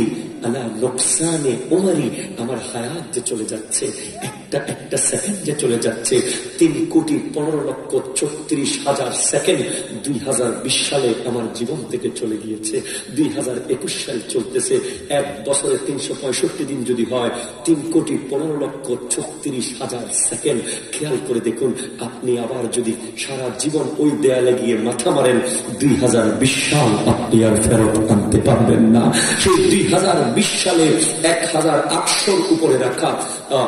আলা নুকসানে উমরি। আমার হায়াত যে চলে যাচ্ছে, একটা একটা সেকেন্ড যে চলে যাচ্ছে, 3,15,34,000 সেকেন্ড 2020 সালে আমার জীবন থেকে চলে গিয়েছে। 2021 সাল চলতেছে। এক বছরে 365 দিন যদি হয়, 3,15,34,000 সেকেন্ড। খেয়াল করে দেখুন, আপনি আবার যদি সারা জীবন ওই দেয়ালে গিয়ে মাথা মারেন, 2020 সাল আপনি আর ফেরত আনতে পারবেন না। সেই 2020 সালে 1800 উপরে রাখা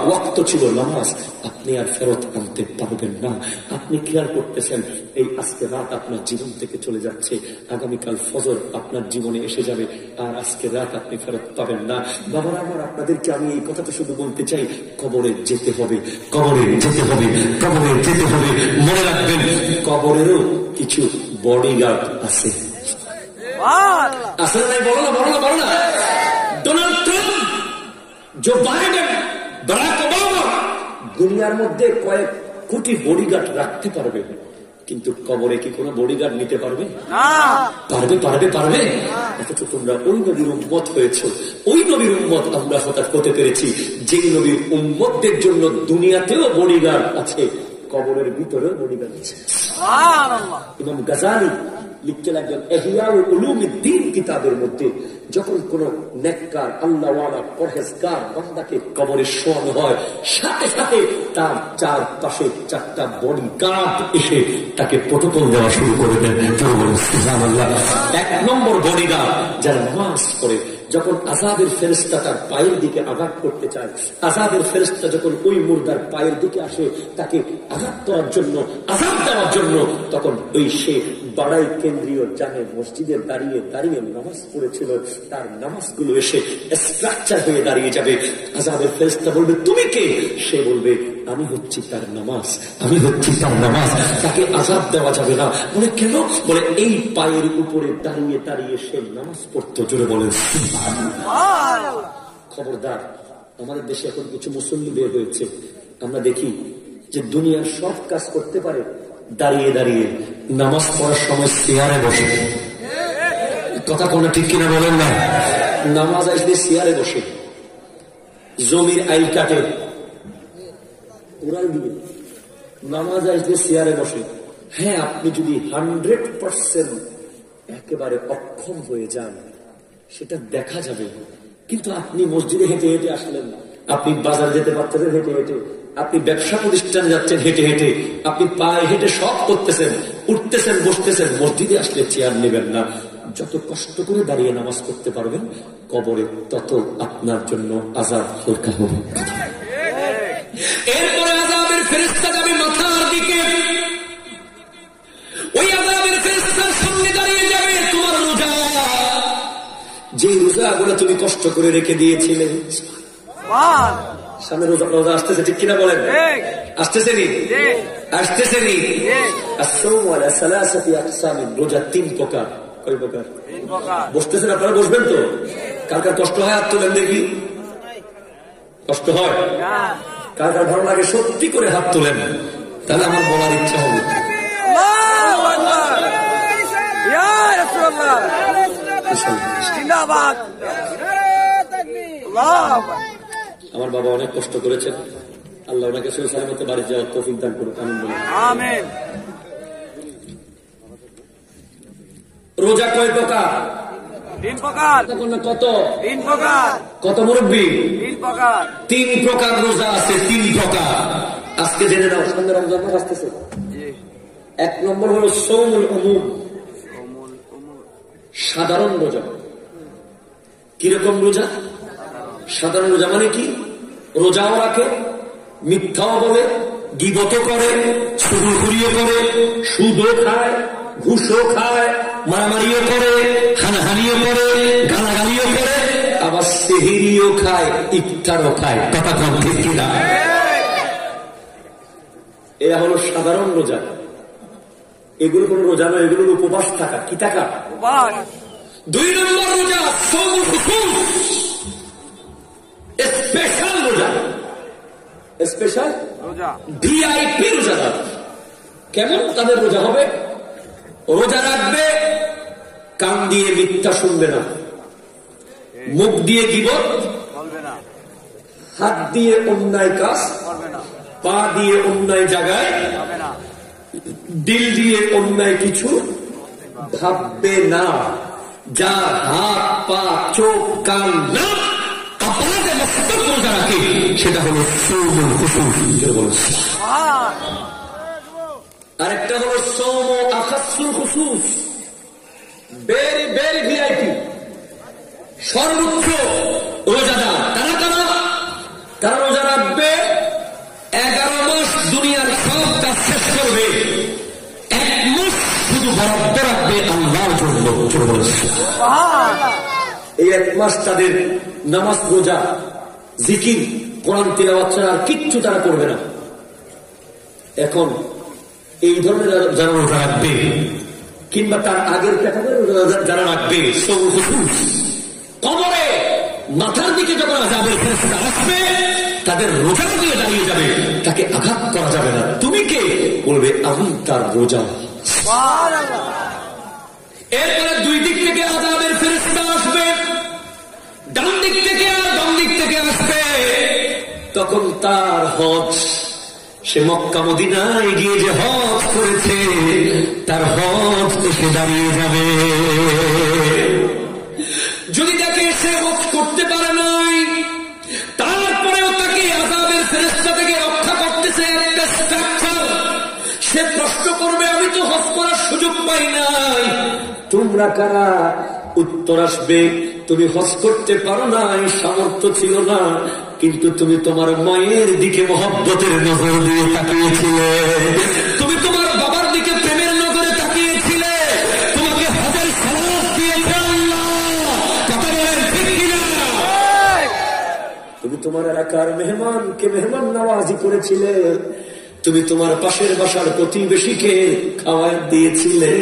ওয়াক্ত ছিল নামাজ, আপনি আর ফেরত আনতে পারবেন না। আপনি খেয়াল করতেছেন, এই আজকে রাত আপনার জীবন থেকে চলে যাচ্ছে, আগামীকাল ফজর আপনার জীবনে এসে যাবে, আর আজকে রাত আপনি ফেরত পাবেন না। বাবারা আমার, আপনাদেরকে আমি এই কথাটা শুধু বলতে চাই, কবরে যেতে হবে, কবরে যেতে হবে, কবরে যেতে হবে। মনে রাখবেন, কবরেরও কিছু বডিগার্ড আছে। আসলে নাই? বলো না, বলো না, বলো না। Donald Trump, Joe Biden, Barack Obama দুনিয়ার মধ্যে কয়েক কোটি বডিগার্ড রাখতে পারবে, কিন্তু কবরে কি কোনো বডিগার্ড নিতে পারবে? পারবে? পারবে? পারবে? অথচ তোমরা ওই নবীর উম্মত হয়েছ। ওই নবীর উম্মত আমরা হঠাৎ হতে পেরেছি, যে নবীর উম্মতদের জন্য দুনিয়াতেও বডিগার্ড আছে, কবরের ভিতরেও বডিগার্ড আছে। ইমাম গাজালি লিখতে লাগলেন ইহয়া উলুমিদ্দিন কিতাবের মধ্যে, যখন কোন নেককার আল্লাহওয়ালা পরহেজগার বান্দাকে কবরে শোয়ানো হয়, সাথে সাথে তার চারপাশে 4টা বডিগার্ড এসে তাকে প্রটোকল দেওয়া শুরু করে দেন। 1 নম্বর বডিগার্ড যারা নামাজ পড়ে, যখন আযাবের ফেরেশতা তার পায়ের দিকে আঘাত করতে চায়, আযাবের ফেরেশতা যখন ওই মুর্দার পায়ের দিকে আসে তাকে আঘাত করার জন্য, আযাব দেওয়ার জন্য, তখন ওই সে বাড়াই কেন্দ্রীয় জামে মসজিদে দাঁড়িয়ে দাঁড়িয়ে নামাজ পড়েছিল, তার নামাজগুলো এসে স্ট্রাকচার হয়ে দাঁড়িয়ে যাবে। আযাবের ফেরেশতা বলবে, তুমি কে? সে বলবে, আমি হচ্ছি তার নামাজ, আমি হচ্ছি তার নামাজ, তাকে আযাব দেওয়া যাবে না। বলে কেন? বলে এই পায়ের উপরে দাঁড়িয়ে দাঁড়িয়ে সে নামাজ পড়তো। জোরে বলেন খবরদার। আমাদের দেশে এখন কিছু মুসল্লি বের হয়েছে, আমরা দেখি যে দুনিয়ার সব কাজ করতে পারে, দাঁড়িয়ে দাঁড়িয়ে নামাজ পড়ার সময় চেয়ারে বসে। কথা কোনো ঠিক কিনা বলেন না? নামাজ আসলে চেয়ারে বসে, জমির আইল কাটে, উড়াল দিবে, নামাজ আসলে চেয়ারে বসে। হ্যাঁ, আপনি যদি 100% একেবারে অক্ষম হয়ে যান সেটা দেখা যাবে, কিন্তু আপনি মসজিদে হেঁটে হেঁটে আসলেন, আপনি বাজার যেতে পারতেছেন হেঁটে হেঁটে, আপনি ব্যবসা প্রতিষ্ঠানে যাচ্ছেন হেঁটে হেঁটে, আপনি পায়ে হেঁটে সব করতেছেন, উঠতেছেন, বসতেছেন, মসজিদে আসলে চেয়ার নেবেন না। যত কষ্ট করে দাঁড়িয়ে নামাজ পড়তে পারবেন কবরে তত আপনার জন্য আযাব হালকা হবে। এরপরে আযাবের ফেরেশতা যাবে মাথার দিকে, ওই আযাবের ফেরেশতার সামনে দাঁড়িয়ে যাবে তোমার রোজা, যে রোজাগুলো তুমি কষ্ট করে রেখে দিয়েছিলে। সামনে রোজা রোজা আসতেছে, ঠিক কিনা বলেন? আসতেছে নি? আসতেছে নি? রোজা 3 প্রকার। কয় প্রকার? বসতেছেন আপনারা? বসবেন তো? কার কার কষ্ট হয় হাত তোলেন দেখি। কষ্ট হয়? কার কার ভালো লাগে সত্যি করে হাত তোলেন, তাহলে আমার বলার ইচ্ছা হবে। আমার বাবা অনেক কষ্ট করেছেন, আল্লাহ ওনাকে সহি সালামতে বাড়ি যাওয়ার তৌফিক দান করুন। আমিন। রোজা কয় প্রকার? 3 প্রকার। কত? 3 প্রকার। কত মুরব্বী? 3 প্রকার। 3 প্রকার রোজা আছে, 3 প্রকার। আজকে জেনে নাও, সামনে রমজান মাস আসতেছে। 1 নম্বর হলো সওমুল উমুম, সাধারণ রোজা। কিরকম রোজা? সাধারণ রোজা মানে কি? রোজাও রাখে, মিথ্যাও বলে, গীবতও করে, চুগলখড়িও করে, সুদও খায়, ঘুষও খায়, মারামারিও করে, হানাহানিও করে, গালাগালিও করে, আবার সেহরিও খায়, ইফতারও খায়। কথা কম ঠিক কিনা? এরা হলো সাধারণ রোজা। এগুলো কোন রোজা নয়, এগুলো উপবাস থাকা। কি থাকা? 2 নম্বর রোজা সওমুল খুসুস, স্পেশাল রোজা। স্পেশাল রোজা, ভিআইপি রোজাদার। কেমন তাদের রোজা হবে? রোজা রাখবে, কান দিয়ে মিথ্যা শুনবে না, মুখ দিয়ে গীবত বলবে না, হাত দিয়ে অন্যায় কাজ করবে না, পা দিয়ে অন্যায় জায়গায় যাবে না, দিল দিয়ে অন্যায় কিছু ভাববে না। যার হাত, পা, চোখ, কান না আপনাদের মস্তক রোজা রাখে, সেটা হলো সওমুল খুসুস। আরেকটা হলো সওম আখাসুল খুসুস, ভেরি ভেরি ভিআইপি, সর্বোচ্চ রোজাদার। তারা রোজা রাখবে, 11 মাস দুনিয়ার সব কাজ শেষ করবে, 1 মাস শুধু বরাদ্দ রাখবে আল্লাহর জন্য। এই 1 মাস তাদের নামাজ, রোজা, জিকির, কোরআন তিলাওয়াত ছাড়া আর কিচ্ছু তারা করবে না। এখন এই ধরনের যারা রোজা রাখবে, কিংবা তার আগের ক্যাটাগরির যারা রাখবে, কবরে মাথার দিকে যখন আযাবের ফেরেশতা আসবে, তাদের রোজা দিয়ে দাঁড়িয়ে যাবে, তাকে আঘাত করা যাবে না। তুমি কে? বলবে আমি তার রোজা। এরপরে 2 দিক থেকে আযাবের ফেরেশতা আসবে, ডান দিক থেকে আর বাম দিক থেকে আসবে। তখন তার হজ, সে মক্কা মদিনায় গিয়ে যে হজ করেছে, তার হজ এসে দাঁড়িয়ে যাবে। যদি তাকে সে হজ করতে পারে নাই, তারপরেও তাকে আযাবের ফেরেশতা থেকে রক্ষা করতেছে একটা স্ট্রাকচার। সে প্রশ্ন করবে, আমি তো হজ করার সুযোগ পাই নাই, তোমরা কারা? উত্তর আসবে, তুমি হজ করতে পারো নাই, সামর্থ্য ছিল না, কিন্তু তুমি তোমার মায়ের দিকে মহব্বতের নজর দিয়ে তাকিয়েছিলে, তুমি তোমার বাবার দিকে প্রেমের নজরে তাকিয়েছিলে, তোমাকে হজের সালাত দিয়েছে আল্লাহ। কথা বলেন ঠিক কিনা? তুমি তোমার এলাকার মেহমানকে মেহমান নওয়াজি করেছিলে, তুমি তোমার পাশের বাসার প্রতিবেশীকে খাওয়ার দিয়েছিলে,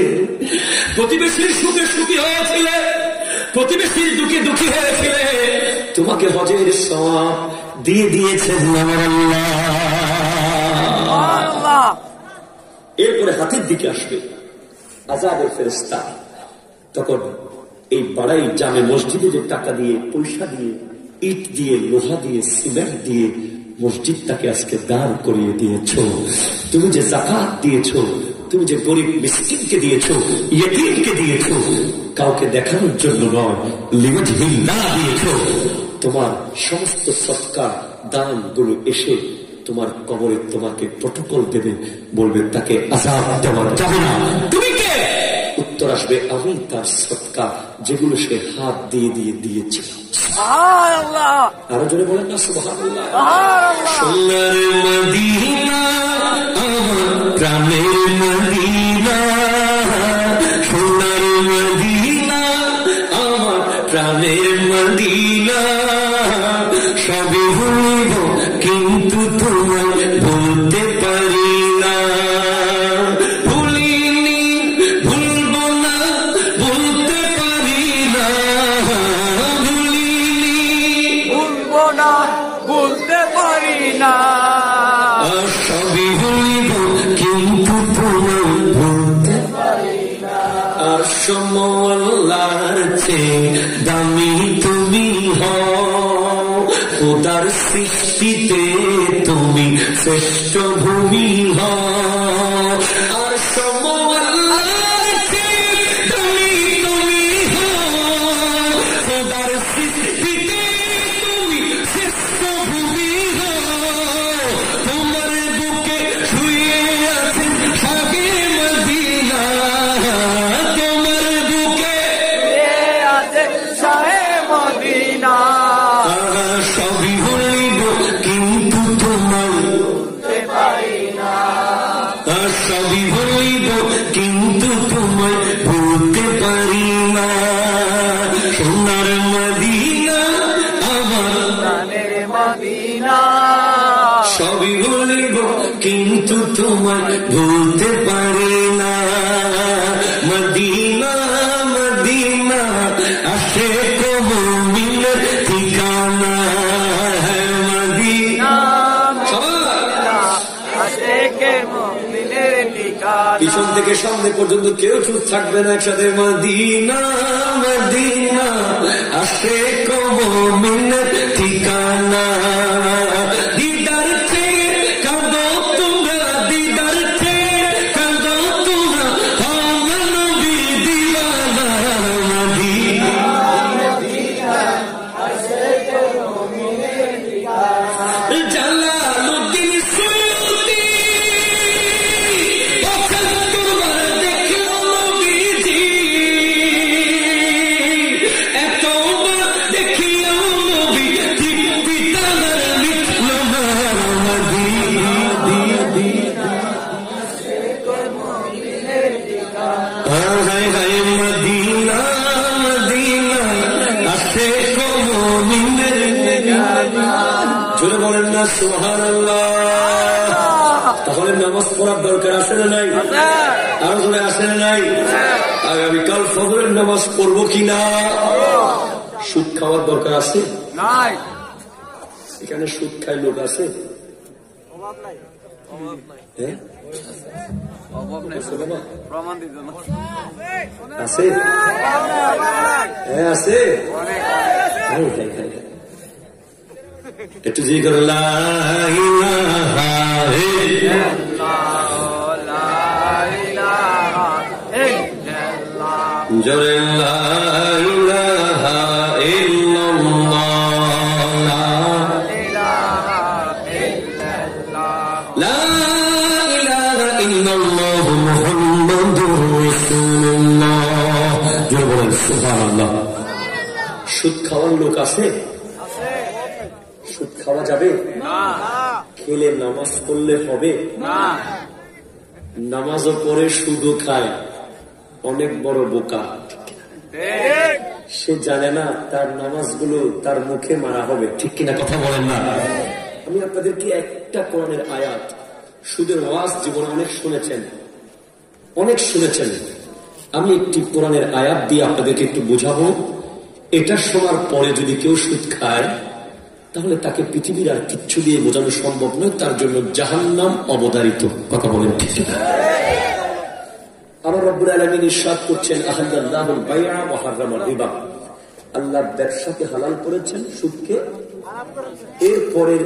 প্রতিবেশীর সুখে সুখী হয়েছিলে, প্রতিবেশীর দুঃখে দুঃখী হয়েছিলে, তোমাকে হজের সওয়াব দিয়ে দিয়েছেন আমার আল্লাহ। এরপরে হাতের দিকে আসবে আযাবের ফেরেশতা। তখন এই বাড়াই জামে মসজিদে যে টাকা দিয়ে, পয়সা দিয়ে, ইট দিয়ে, লোহা দিয়ে, সিমেন্ট দিয়ে মসজিদটাকে আজকে দাঁড় করিয়ে দিয়েছ, তুমি যে যাকাত দিয়েছ, তুমি যে গরিব মিসকিনকে দিয়েছ, ইয়েতীমকে দিয়েছ, কাউকে দেখানোর জন্য নয়, লিওয়াজহিল্লাহ দিয়েছ, তোমার সমস্ত সদকা দান গুলো এসে তোমার কবরে তোমাকে প্রটোকল দেবে, বলবে তাকে আযাব দেওয়া যাবে না। তুমি কে? উত্তর আসবে আমি তার সদকা যেগুলো সে হাত দিয়ে দিয়ে দিয়েছে। আরো জোরে বলেন না সুবহানাল্লাহ। সোনার মদিনা আমার প্রাণের মদিনা, সোনার মদিনা আমার প্রাণের মদিনা, সবই ভুলব কিন্তু তোমায় বলতে পারি না, ভুলিনি ভুলবো না বলতে পারি না, ভুলিনি ভুলবো না বলতে পারি না, সবই ভুলব কিন্তু তোমায় বলতে পারি না। আর সমল্লার চেয়ে দামি তুমি হও, খোদার সৃষ্টিতে তুমি শ্রেষ্ঠ ভূমি হও। আর সমল্লার চেয়ে দামি তুমি হও, খোদার সৃষ্টিতে তুমি শ্রেষ্ঠ ভূমি হও। তোমার বুকে শুয়ে আছেন শাহে মদিনা, তোমার বুকে আছে শাহে মদিনা, সবই ভুলিব কিন্তু তোমায় বলতে পারি না, সবই ভুলিব কিন্তু তোমায় ভুলতে পারি না। সোনার মদিনা আমার প্রাণের মদিনা, সবই ভুলিব কিন্তু তোমায় ভুলতে পারি না। মদিনা মদিনা আশিক মুমিনের ঠিকানা, মদিনা আশিকে মুমিনের ঠিকানা, পিছন থেকে সামনে পর্যন্ত কেউ চুপ থাকবে না, একসাথে মদিনা মদিনা আশিক মুমিনের ঠিকানা। দিদার চেয়ে কাঁদো তোমরা, দিদার চেয়ে কাঁদো তোমরা, আমার নবী দিওয়ানা, মদিনা জালালউদ্দিন সুয়ুতি পঁচাত্তরবার দেখল নবীজি, এতবার দেখিল নবী তৃপ্তি তার মিটল না, মদিনা হায় হায় মদিনা মদিনা আশিক মুমিনের ঠিকানা। জোরে বলেন না সুবহানাল্লাহ। তাহলে নামাজ পড়ার দরকার আছে না নাই? আরো জোরে আসে না নাই? আগামীকাল ফজরের নামাজ পড়বো কিনা? সুদ খাওয়ার দরকার আছে? নাই এখানে সুদ খায় লোক আছে? অভাব নাই, অভাব নাই, হ্যাঁ অভাব নাই, প্রমাণ দিত না, আছে? হ্যাঁ আছে। হায় হায় হায়। একটু জিকির করো লা ইলাহা ইল্লাল্লাহ, লা ইলাহা ইল্লাল্লাহ, জোরে লা ইলাহা ইল্লাল্লাহ, লা ইলাহা ইল্লাল্লাহ, লা ইলাহা ইল্লাল্লাহ মুহাম্মাদুর রাসূলুল্লাহ। জোরে বলেন সুবহানাল্লাহ। সুদ খাওয়ার লোক আছে? সুদ খাওয়া যাবে? না খেলে নামাজ পড়লে হবে? না, নামাজও পড়ে সুদও খায়, অনেক বড় বোকা। ঠিক সে জানে না তার নামাজগুলো তার মুখে মারা হবে। ঠিক কিনা কথা বলেন না? আমি আপনাদেরকে একটা কোরআনের আয়াত, সুদের ওয়াজ জীবনে অনেক শুনেছেন, আমি একটি কোরআনের আয়াত দিয়ে আপনাদেরকে একটু বুঝাবো। এটা শোনার পরে যদি কেউ সুদ খায় তাহলে তাকে পৃথিবীর আর কিচ্ছু দিয়ে বোঝানো সম্ভব নয়, তার জন্য জাহান্নাম অবধারিত। কথা বলেন ঠিক? আমার রব্বুল আলামিন ইরশাদ করছেন, আহাল্লাল্লাহুল বাই'a ওয়া হারামার রিবা। আল্লাহ ব্যবসাকে হালাল করেছেন, সুদকে। এরপরের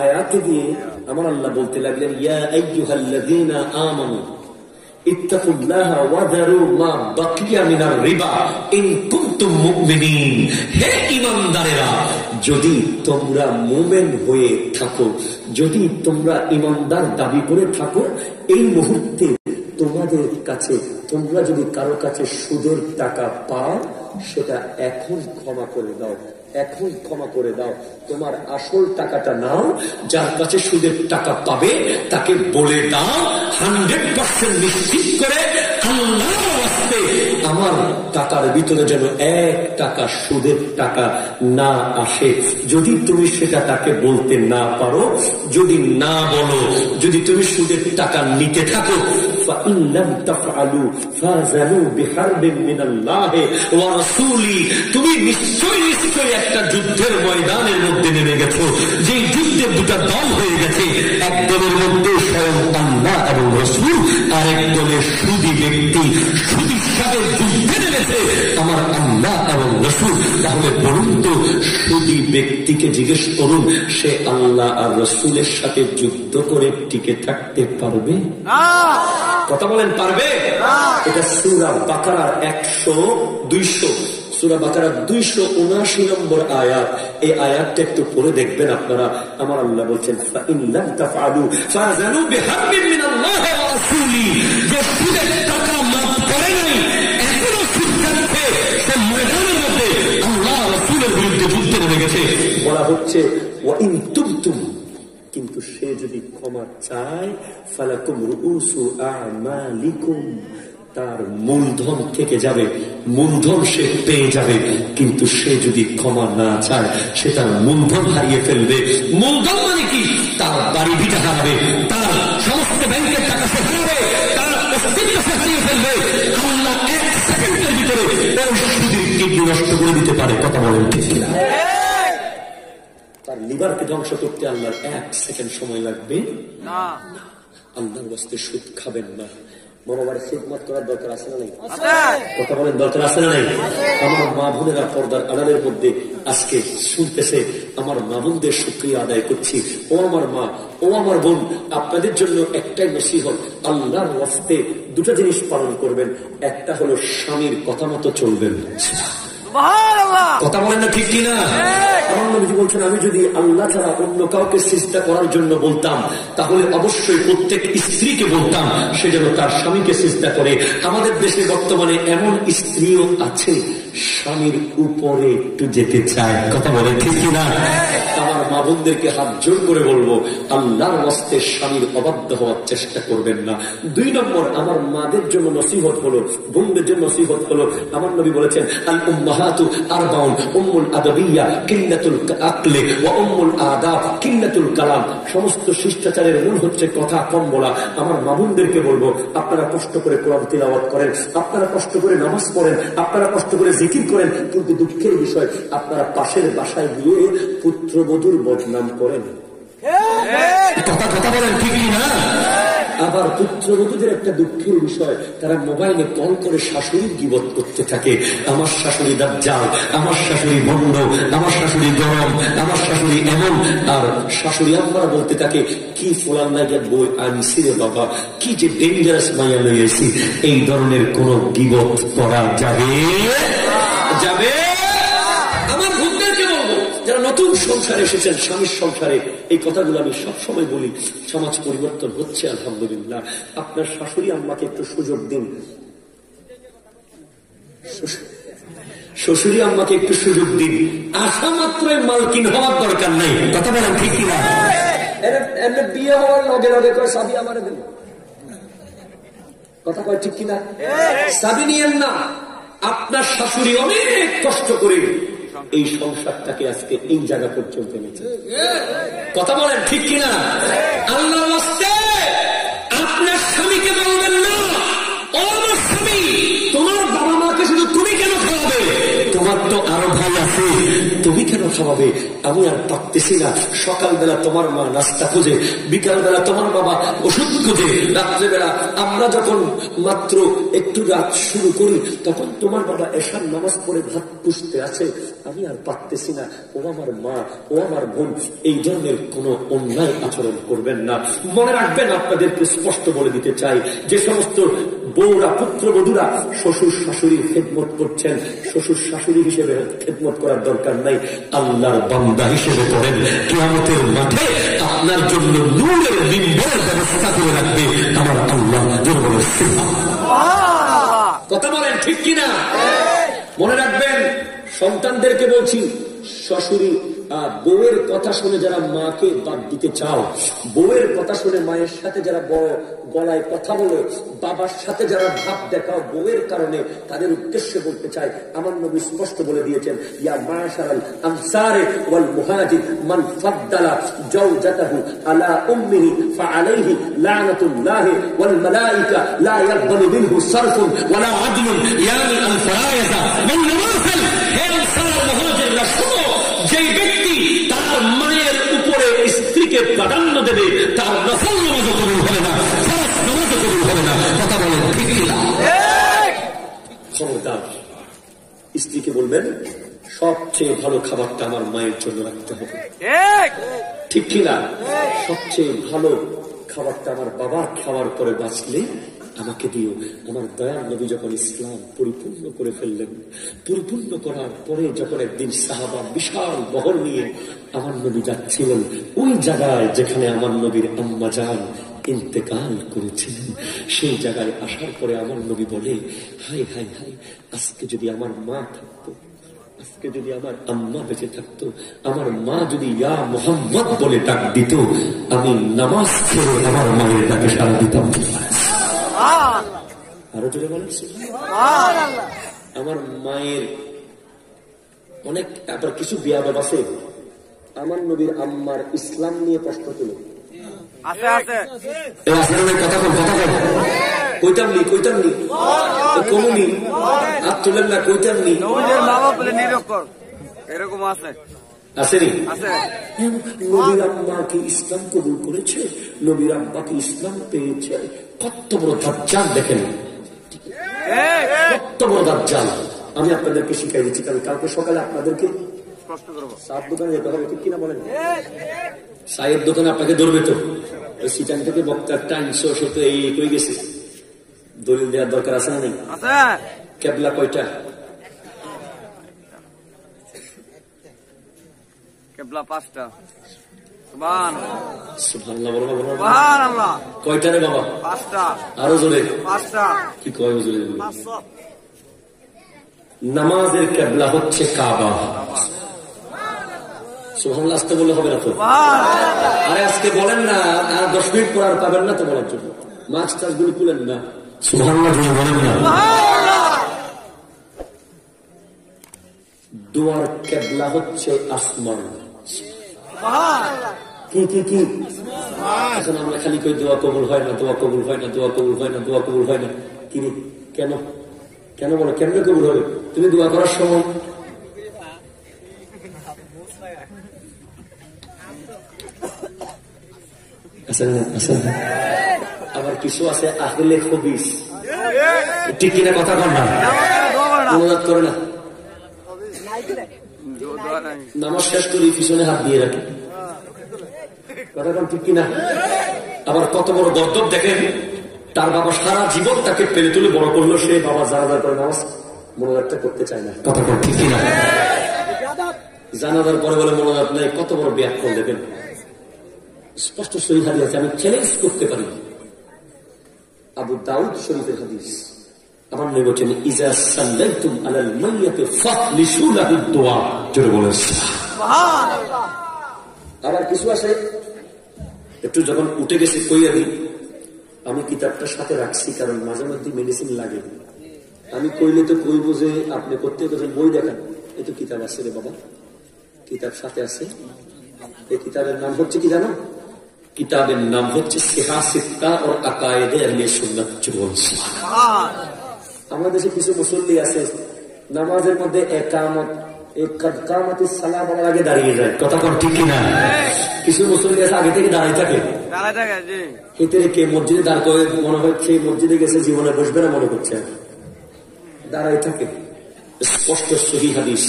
আয়াতে দিয়ে আমার আল্লাহ বলতে লাগলেন, ইয়া আইয়ুহাল্লাযীনা আমানু ইত্তাকুল্লাহা ওয়া যারু মা বাকিয়া মিনার রিবা ইন কুনতুম মুমিনিন। হে ঈমানদারেরা, যদি তোমরা মুমিন হয়ে থাকো, যদি তোমরা ঈমানদার দাবি করে থাকো, এই মুহূর্তে তোমাদের কাছে, তোমরা যদি কারো কাছে সুদের টাকা পাও, সেটা এখন ক্ষমা করে দাও, এখন ক্ষমা করে দাও। তোমার আসল টাকাটা নাও, যার কাছে সুদের টাকা পাবে তাকে বলে দাও 100% নিশ্চিত করে, আল্লাহর ওয়াস্তে আমার টাকার ভিতরে যেন 1 টাকা সুদের টাকা না আসে। যদি তুমি সেটা তাকে বলতে না পারো, যদি না বলো, যদি তুমি সুদের টাকা নিতে থাকো, فإن لم تفعلوا فاذنوا بحرب من الله ورسوله। তুমি নিশ্চয়ই একটা যুদ্ধের ময়দানের মধ্যে নেমে গেছো, যে যুদ্ধে দুটা দল হয়ে গেছে। এক দলের মধ্যে স্বয়ং আল্লাহ এবং রাসূল, আর এক দলের সুদী ব্যক্তি সুদীর সাথে যুদ্ধে নেমেছে আমার আল্লাহ এবং রাসূল। তাহলে বলুন তো, সুদী ব্যক্তিকে জিজ্ঞেস করুন, সে আল্লাহ আর রাসূলের সাথে যুদ্ধ করে টিকে থাকতে পারবে? কথা বলেন, পারবে? এটা সূরা বাকারার 200 সূরা বাকারার 279 নম্বর আয়াত। এই আয়াতটা একটু পড়ে দেখবেন আপনারা। আমার আল্লাহ বলছেন, ফাইন লাম তাফআলু ফাযানু বিহারবিন মিনাল্লাহি ওয়া রাসূলি। যে সুদের টাকা মাফ করে নাই, এখনো সুদ খাচ্ছে, সে ময়দানের মধ্যে আল্লাহ রাসূলের বিরুদ্ধে যুদ্ধে নেমে গেছে। বলা হচ্ছে, ওয়া ইন তুবতুম, কিন্তু সে যদি ক্ষমা চায়, ফালাকুম রুউসু আমালিকুম, তার মূলধন থেকে যাবে, মূলধন সে পেয়ে যাবে। কিন্তু সে যদি ক্ষমা না চায়, সে তার মূলধন হারিয়ে ফেলবে। মূলধন মানে কি? তার বাড়ি ভিটা হারাবে, তার সমস্ত ব্যাংকের টাকা সে হারাবে, তার অস্তিত্ব সে হারিয়ে ফেলবে। আল্লাহ 1 সেকেন্ডের ভিতরে সুদের কিডনি নষ্ট করে দিতে পারে। কথা বলেন ঠিক কিনা? তার লিভারকে ধ্বংস করতে আল্লাহর 1 সেকেন্ড সময় লাগবে না। আল্লাহর ওয়াস্তে সুদ খাবেন না। মনোবারে খিদমত করার দরকার আছে না নাই? কথা বলেন, দরকার আছে না নাই? আমার মা বোনেরা পর্দার আড়ালের মধ্যে আজকে শুনতেছে, আমার মা বোনদের শুকরিয়া আদায় করছি। ও আমার মা, ও আমার বোন, আপনাদের জন্য একটাই নসিহত, আল্লাহর ওয়াস্তে 2টা জিনিস পালন করবেন। একটা হলো স্বামীর কথা মতো চলবেন। কথা বলেন না ঠিক কিনা? আমার নবীজি বলছেন, আমি যদি আল্লাহ ছাড়া অন্য কাউকে সিজদা করার জন্য বলতাম, তাহলে অবশ্যই প্রত্যেক স্ত্রীকে বলতাম সে যেন তার স্বামীকে সিজদা করে। আমাদের দেশে বর্তমানে এমন স্ত্রীও আছে স্বামীর উপরে একটু যেতে চায়। কথা বলে ঠিক কিনা? আমার মা বোনদেরকে হাত জোর করে বলবো, আল্লাহর ওয়াস্তে স্বামীর অবাধ্য হওয়ার চেষ্টা করবেন না। 2 নম্বর, আমার মাদের জন্য নসিহত হলো, বোনদের জন্য নসিহত হলো, আমার নবী বলেছেন, আল উম্মাহাতু আরবাউন, উম্মুল আদাবিয়া কিল্লাতুল আকলি ওয়া উম্মুল আদাব কিল্লাতুল কালাম। সমস্ত শিষ্টাচারের মূল হচ্ছে কথা কম বলা। আমার মা বোনদেরকে বলবো, আপনারা কষ্ট করে কোরআন তিলাওয়াত করেন, আপনারা কষ্ট করে নামাজ পড়েন, আপনারা কষ্ট করে জিকির করেন, কিন্তু দুঃখের বিষয় আপনারা পাশের বাসায় গিয়ে পুত্রবধূর বদনাম করেন। কথা বলেন ঠিক না? আবার পুত্রবধূদের একটা দুঃখের বিষয়, তারা মোবাইলে কল করে শাশুড়ির গীবত করতে থাকে। আমার শাশুড়ি দাজ্জাল, আমার শাশুড়ি ভণ্ড, আমার শাশুড়ি গরম, আমার শাশুড়ি এমন। আর শাশুড়ি আম্মারা বলতে থাকে, কি ফোলান লাগে বই আনছি রে বাবা, কি যে ডেঞ্জারাস মাইয়া লইয়েছি। এই ধরনের কোন গীবত করা যাবে? আমার ভূতদেরকে বলবো, যারা নতুন সংসারে এসেছেন, স্বামীর সংসারে, এই কথাগুলো আমি সবসময় বলি। সমাজ পরিবর্তন হচ্ছে আলহামদুলিল্লাহ। আপনার শাশুড়ি আম্মাকে একটু সুযোগ দিন, শ্বশুরি আম্মাকে একটু সুযোগ দিন। আসা মাত্রই মালকিন হওয়ার দরকার নেই। কথা বলেন ঠিক কিনা? এমনি বিয়ে হওয়ার লগে লগে করে সাবি আমার দেন। কথা কয় ঠিক কিনা? সাবি নিয়েন না, আপনার শাশুড়ি অনেক কষ্ট করে এই সংসারটাকে আজকে এই জায়গা পর্যন্ত এনেছে। কথা বলেন ঠিক কিনা? আল্লাহর রাস্তে আপনার স্বামীকে বলবেন না, ও আমার স্বামী, তোমার বাবা মাকে শুধু তুমি কেন খাওয়াবে? তোমার তো আরো ভাই আছে, তুমি কেন খাওয়াবে? আমি আর পারতেছি না। সকালবেলা তোমার মা নাস্তা খুঁজে, বিকালবেলা তোমার বাবা ওষুধ খুঁজে, রাত্রেবেলা আমরা যখন মাত্র একটু রাত শুরু করি তখন তোমার বাবা এশার নামাজ পড়ে ভাত পুষতে আছে। আমি আর পারতেছি না। ও আমার মা, ও আমার বোন, এই ধরনের কোন অন্যায় আচরণ করবেন না। মনে রাখবেন, আপনাদেরকে স্পষ্ট বলে দিতে চাই, যে সমস্ত বউরা পুত্রবধূরা শ্বশুর শাশুড়ির খেদমত করছেন, শ্বশুর শাশুড়ি হিসেবে খেদমত করার দরকার নাই, আল্লাহর বান্দা হিসেবে করেন। কিয়ামতের মাঠে আপনার জন্য নূরের মিম্বরের ব্যবস্থা করে রাখবে আমার আল্লাহ। কথা বলেন ঠিক কিনা? মনে রাখবেন, সন্তানদেরকে বলছি, শাশুড়ি বউয়ের কথা শুনে যারা মাকে বাদ দিতে চাও, বউয়ের কথা শুনে মায়ের সাথে যারা বড় গলায় কথা বলে, বাবার সাথে যারা ভাব দেখাও বউয়ের কারণে, তাদের উদ্দেশ্যে বলতে চাই, আমার নবী স্পষ্ট বলে দিয়েছেন, ইয়া মাশারাল আনসারে ওয়াল মুহাজির মান ফাদ্দালা জাওজাতাহু আলা উম্মিহি ফাআলাইহি লানাতুল্লাহি ওয়াল মালায়েকা লা ইয়াকবালু মিনহু সারফুন ওয়ালা আদলুন ইয়ানি আল ফারায়েজা মিন নাওয়াফিল। হে আনসার মুহাজিররা শুনো, যে ব্যক্তি তার মায়ের উপরে স্ত্রীকে প্রাধান্য দেবে তার নফল নামাজও কবুল হবে না, ফরজ নামাজও কবুল হবে না। কথা বলেন ঠিক না? খবরদার, স্ত্রীকে বলবেন সবচেয়ে ভালো খাবারটা আমার মায়ের জন্য রাখতে হবে, ঠিক কিনা? সবচেয়ে ভালো খাবারটা আমার বাবার খাওয়ার পরে বাঁচলে আমাকে দিও। আমার দয়াল নবী যখন ইসলাম পরিপূর্ণ করে ফেললেন, পরিপূর্ণ করার পরে যখন একদিন সাহাবা বিশাল বহর নিয়ে আমার নবী যাচ্ছিলেন ওই জায়গায় যেখানে আমার নবীর আম্মা জান ইন্তেকাল করেছিলেন, সেই জায়গায় আসার পরে আমার নবী বলে, হাই হাই হাই, আজকে যদি আমার মা থাকতো, আজকে যদি আমার আম্মা বেঁচে থাকতো, আমার মা যদি ইয়া মুহাম্মদ বলে ডাক দিত, আমি নামাজ ছেড়ে আমার মায়ের ডাকে সাড়া দিতাম। আরো জোরে বলেন, আমার মায়ের অনেক আবার কিছু বিয়াদব আছে, আমার নবীর আম্মার ইসলাম নিয়ে প্রশ্ন তুলে কথা কইতাম নি কমুনি আর তুলেন না, কইতাম নি এরকম আছে আসেনি? নবীর আম্মা কি ইসলাম কবুল করেছে? নবীর আব্বা কি ইসলাম পেয়েছে? কত বড় দাজ্জাল দেখেন, কত বড় দাজ্জাল। আমি আপনাদেরকে শিখাই দিচ্ছি, কারণ কালকে সকালে আপনাদেরকে চায়ের দোকানে যেতে হবে, ঠিক কিনা বলেন? চায়ের দোকানে আপনাকে ধরবে তো, ওই সিটান থেকে বক্তার টাইমশো সে তো এই কই গেছে, দলিল দেওয়ার দরকার আছে না নেই? কেবলা কয়টা? কেবলা 5টা। কয়টা রে বাবা? 5টা। আরো জোরে। 5টা। কি কয় জোরে? নামাজের কেবলা হচ্ছে কাবা। সুবহানাল্লাহ আসতে বললে হবে না তো? আরে আজকে বলেন না, আর 10 মিনিট পর আর পাবেন না তো বলার জন্য। মাছ টাছগুলো তুলেন না, সুবহানাল্লাহ বলেন না। দুয়ার কেবলা হচ্ছে আসমান। কি কি কি? এখন আমরা খালি কই দোয়া কবুল হয় না, দোয়া কবুল হয় না, দোয়া কবুল হয় না, দোয়া কবুল হয় না। কি কেন? কেন বলো, কেমনে কবুল হবে? তুমি দোয়া করার সময় আবার কিছু আছে আহলে খবিস, ঠিক কিনা কথা বল না, অনুবাদ করে না, নামাজ শেষ করি পিছনে হাত দিয়ে রাখে, কথা বল ঠিক কিনা? আবার কত বড় দরদর দেখেন, তার বাবা সারা জীবন তাকে পেলে তুলে বড় করলো, সে বাবা জানাজার করে নামাজ মনোজাতটা করতে চায় না, কথা বল ঠিক কিনা? জানাজার পরে বলে মনোজাত নেই, কত বড় ব্যাখ্যা দেখেন, স্পষ্ট সহিহ হাদিস আছে, আমি চ্যালেঞ্জ করতে পারি। আবু দাউদ শরীফের হাদিস, আমার নবী বলেন, ইজা সাল্লাইতুম আলাল মাইয়াতি ফাখলিসু লাহু দুআ, জোরে বলেন সুবহানাল্লাহ। আবার কিছু আছে একটু যখন উঠে গেছে কইয়া দিই, আমি কিতাবটা সাথে রাখছি, কারণ মাঝে মধ্যে মেডিসিন লাগে, আমি কইলে তো কইব যে আপনি প্রত্যেক বই দেখান, এই তো কিতাব আছে রে বাবা, কিতাব সাথে আছে। এই কিতাবের নাম হচ্ছে কি জানো? কিতাবের নাম হচ্ছে সিহাসিত্তা ও আকায়েদে আহলে সুন্নাত ওয়াল জামাত। আমাদের দেশে কিছু মুসল্লি আছে নামাজের মধ্যে একামতিস সালাহ বলার আগে দাঁড়িয়ে যায়, কথা কোন ঠিক কিনা? কিছু মুসল্লি আছে আগে থেকে দাঁড়িয়ে থাকে, হেঁটে রেখে মসজিদে দাঁড় করে, মনে হচ্ছে মসজিদে গেছে জীবনে বসবে না মনে করছে, দাঁড়াই থাকে। স্পষ্ট সহিহ হাদিস,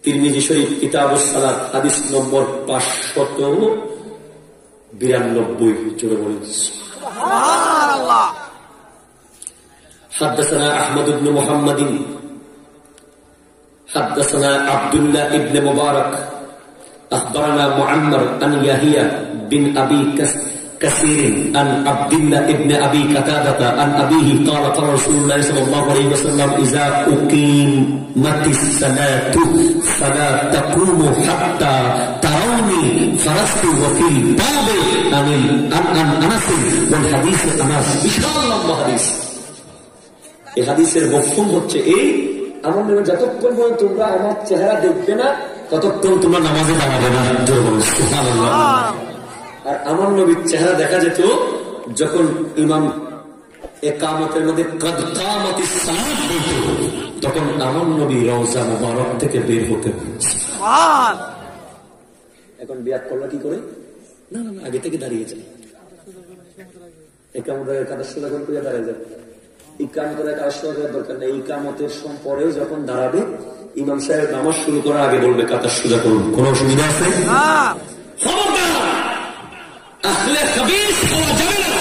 তিরমিজি শরীফ কিতাবুস সালাত হাদিস নম্বর 592। জোরে বলেন সুবহানাল্লাহ। حدثنا احمد بن محمد حدثنا عبد الله بن مبارك اخبرنا معمر عن يحيى بن ابي كثير عن عبد الله بن ابي قتادة عن ابيه قال قال رسول الله صلى الله عليه وسلم اذا اقيمت الصلاة فلا تقوموا حتى تروني فرست وفي الباب عن انس والحديث انس বিশাল লম্বা হাদিস। এই হাদিসের মফহুম হচ্ছে এই, আমার নবী যতক্ষণ পর্যন্ত তোমরা আমার চেহারা দেখবে না ততক্ষণ তোমরা নামাজে দাঁড়াবে না। সুবহানাল্লাহ। আর আমার নবীর চেহারা দেখা যেত যখন ইমাম ইকামতের মধ্যে কদ কামাতিস সালাত বলতো, তখন আমার নবী রওজা মুবারক থেকে বের হতেন। সুবহান। এখন বিয়াত করলা কি করে? না না, আগে থেকে দাঁড়িয়ে যায়, ইকামতের কাদা সোজা করে দাঁড়িয়ে যায়। ইকামতের কাজ করার দরকার নেই, ইকামতের পরে যখন দাঁড়াবে ইমাম সাহেব নামাজ শুরু করার আগে বলবে কাতার সোজা করুন। কোন অসুবিধা আছে? আহলে হাদিস হওয়া যাবে না,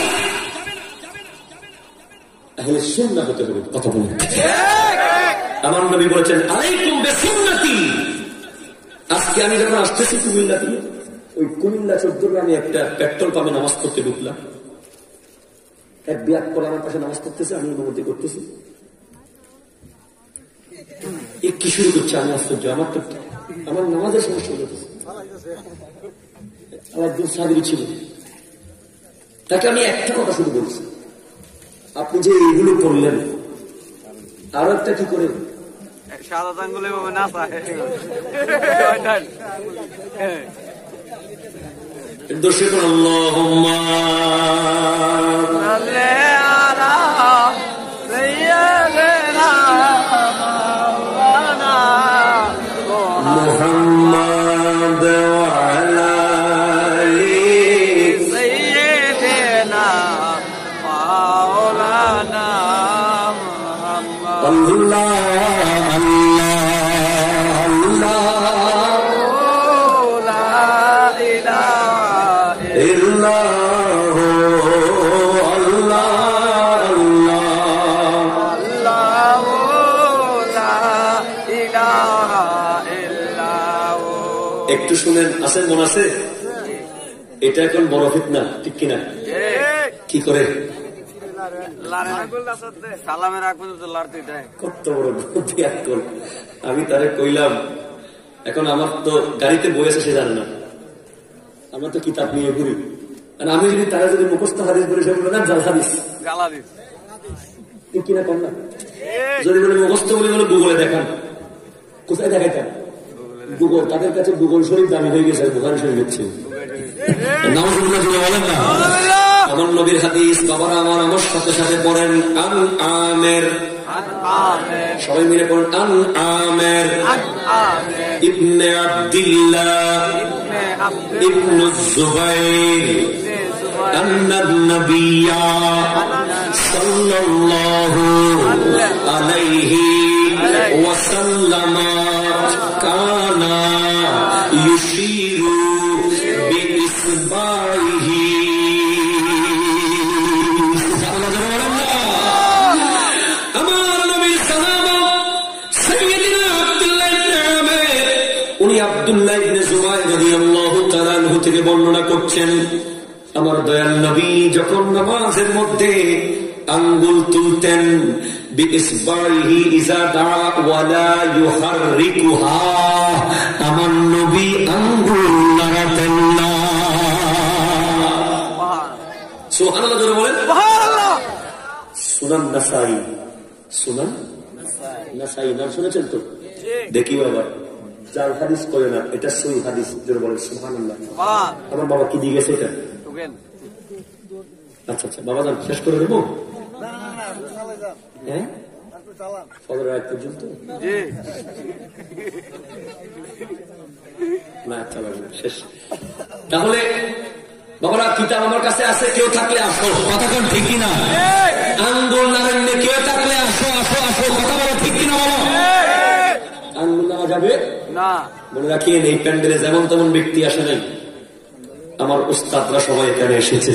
আহলে সুন্নাহ হতে হবে। কথা বলুন। আমার নবী বলেছেন আলাইকুম বিসুন্নতি। আজকে আমি যখন আসতেছি কুমিল্লা থেকে, ওই কুমিল্লা চৌদ্দগ্রামে একটা পেট্রোল পাম্পে নামাজ পড়তে ঢুকলাম। এক বিয়াত করে আমার পাশে নামাজ পড়তেছে, আমি ইমামতি করতেছি। এ কি শুরু করছে? আমি আশ্চর্য, আমার নামাজের সমস্যা হয়ে গেছে। আমার দূর সাহাবী ছিল, তাকে আমি একটা কথা শুধু বলছি, আপনি যে এইগুলো করলেন আরো একটা কি করে শাহাদাত আঙ্গুলে ভাবে না চায় দোষে কোন আল্লাহুম্মা আলা সাইয়্যিদিনা মাওলানা মুহাম্মাদ ওয়া আলা আলি সাইয়্যিদিনা মাওলানা মুহাম্মদ আল্লাহ একটু শুনেন, আছেন মনে আছে? এটা এখন বড় ফিতনা, ঠিক কিনা? কি করে কত বড় কল। আমি তারে কইলাম, এখন আমার তো গাড়িতে বয়েছে, সে জানে না, আমরা তো কিতাব নিয়ে ঘুরি। আমি যদি তারা যদি মুখস্থ হাদিস বলে সে বলবে না জাল হাদিস, ঠিক কিনা? কম না? যদি বলে মুখস্থ বলে বলে গুগলে দেখান, কোথায় দেখাইতেন? গুগল, তাদের কাছে গুগল শরীফ দামি হয়ে গেছে, বুখারী শরীফ হচ্ছে। নাউযুবিল্লাহ বলেন না। আমার নবীর হাদিস বাবারা আমার সাথে সাথে পড়েন আন আমের, সবাই মিলে পড়েন আন আমের ইবনে আব্দুল্লাহ ইবনে যুবাইর আন্নান নাবিয়্যা সাল্লাল্লাহু আলাইহি ওয়াসাল্লাম কানা ইউশিরু বিইসবাইহি। আমার নবীর সাহাবা সাইয়্যিদিনা আব্দুল্লাহ ইবনে আমের, উনি আব্দুল্লাহ ইবনে যুবাইর রাদিয়াল্লাহু তাআলা আনহু থেকে বর্ণনা করছেন, আমার দয়াল নবী যখন নামাজের মধ্যে আঙ্গুল তুলতেন বিইসবাইহি ইযা দাআ ওয়া লা ইউহাররিকুহা, আমার নবী আঙ্গুল নাড়াতেন না। সুবহানাল্লাহ বলেন। সুবহানাল্লাহ। সুনান নাসাই সুনান নাসাই নাম শুনেছেন তো? দেখি বাবা, যার হাদিস করে না এটা সহি হাদিস, বলেন সুবহানাল্লাহ। আমার বাবা কি দিয়ে গেছে এটা? আচ্ছা আচ্ছা বাবা যান, শেষ করে দেবো। হ্যাঁ ফজরের আগ পর্যন্ত না চালাবো, শেষ। তাহলে বাবারা কিতাব আমার কাছে আছে, কেউ থাকলে আসো, কথা কোন ঠিক কিনা? আঙ্গুল নাড়েন কেউ থাকলে আসো আসো আসো, কথা বলো ঠিক কিনা বলো? আঙ্গুল নাড়া যাবে না। মনে রাখিয়েন এই প্যান্ডেলে যেমন তেমন ব্যক্তি আসে নাই, আমার উস্তাদরা সবাই এখানে এসেছে।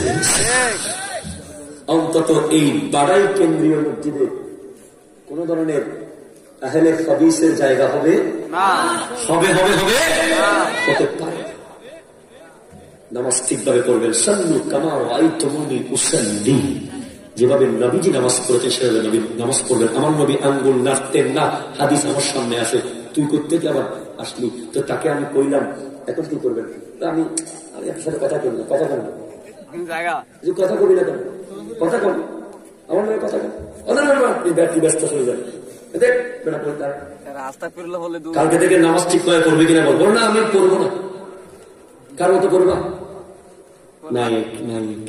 অন্তত এই বাড়াই কেন্দ্রীয় মসজিদে কোন ধরনের আহলে হাদিসের জায়গা হবে না। হবে হবে হবে হতে পারে। নামাজ ঠিকভাবে পড়বেন, সাল্লু কামা রাআইতুমুনি উসাল্লি, যেভাবে নবীজি নামাজ পড়েছেন সেভাবে নবী নামাজ পড়বেন। আমার নবী আঙ্গুল নাড়তেন না, হাদিস আমার সামনে আছে। তুই করতে কি আবার আসলি? তো তাকে আমি কইলাম এখন কি করবেন? আমি আপনার সাথে কথা করি না, কথা বলবো কথা কবি না কেন? কথা কবি আমার নয়, কথা কবি ব্যক্তি ব্যস্ত হয়ে যাবে। কালকে থেকে নামাজ ঠিক করে পড়বে কিনা বলবো না, আমি পড়বো না। কার মতো পড়বা? নায়ক নায়ক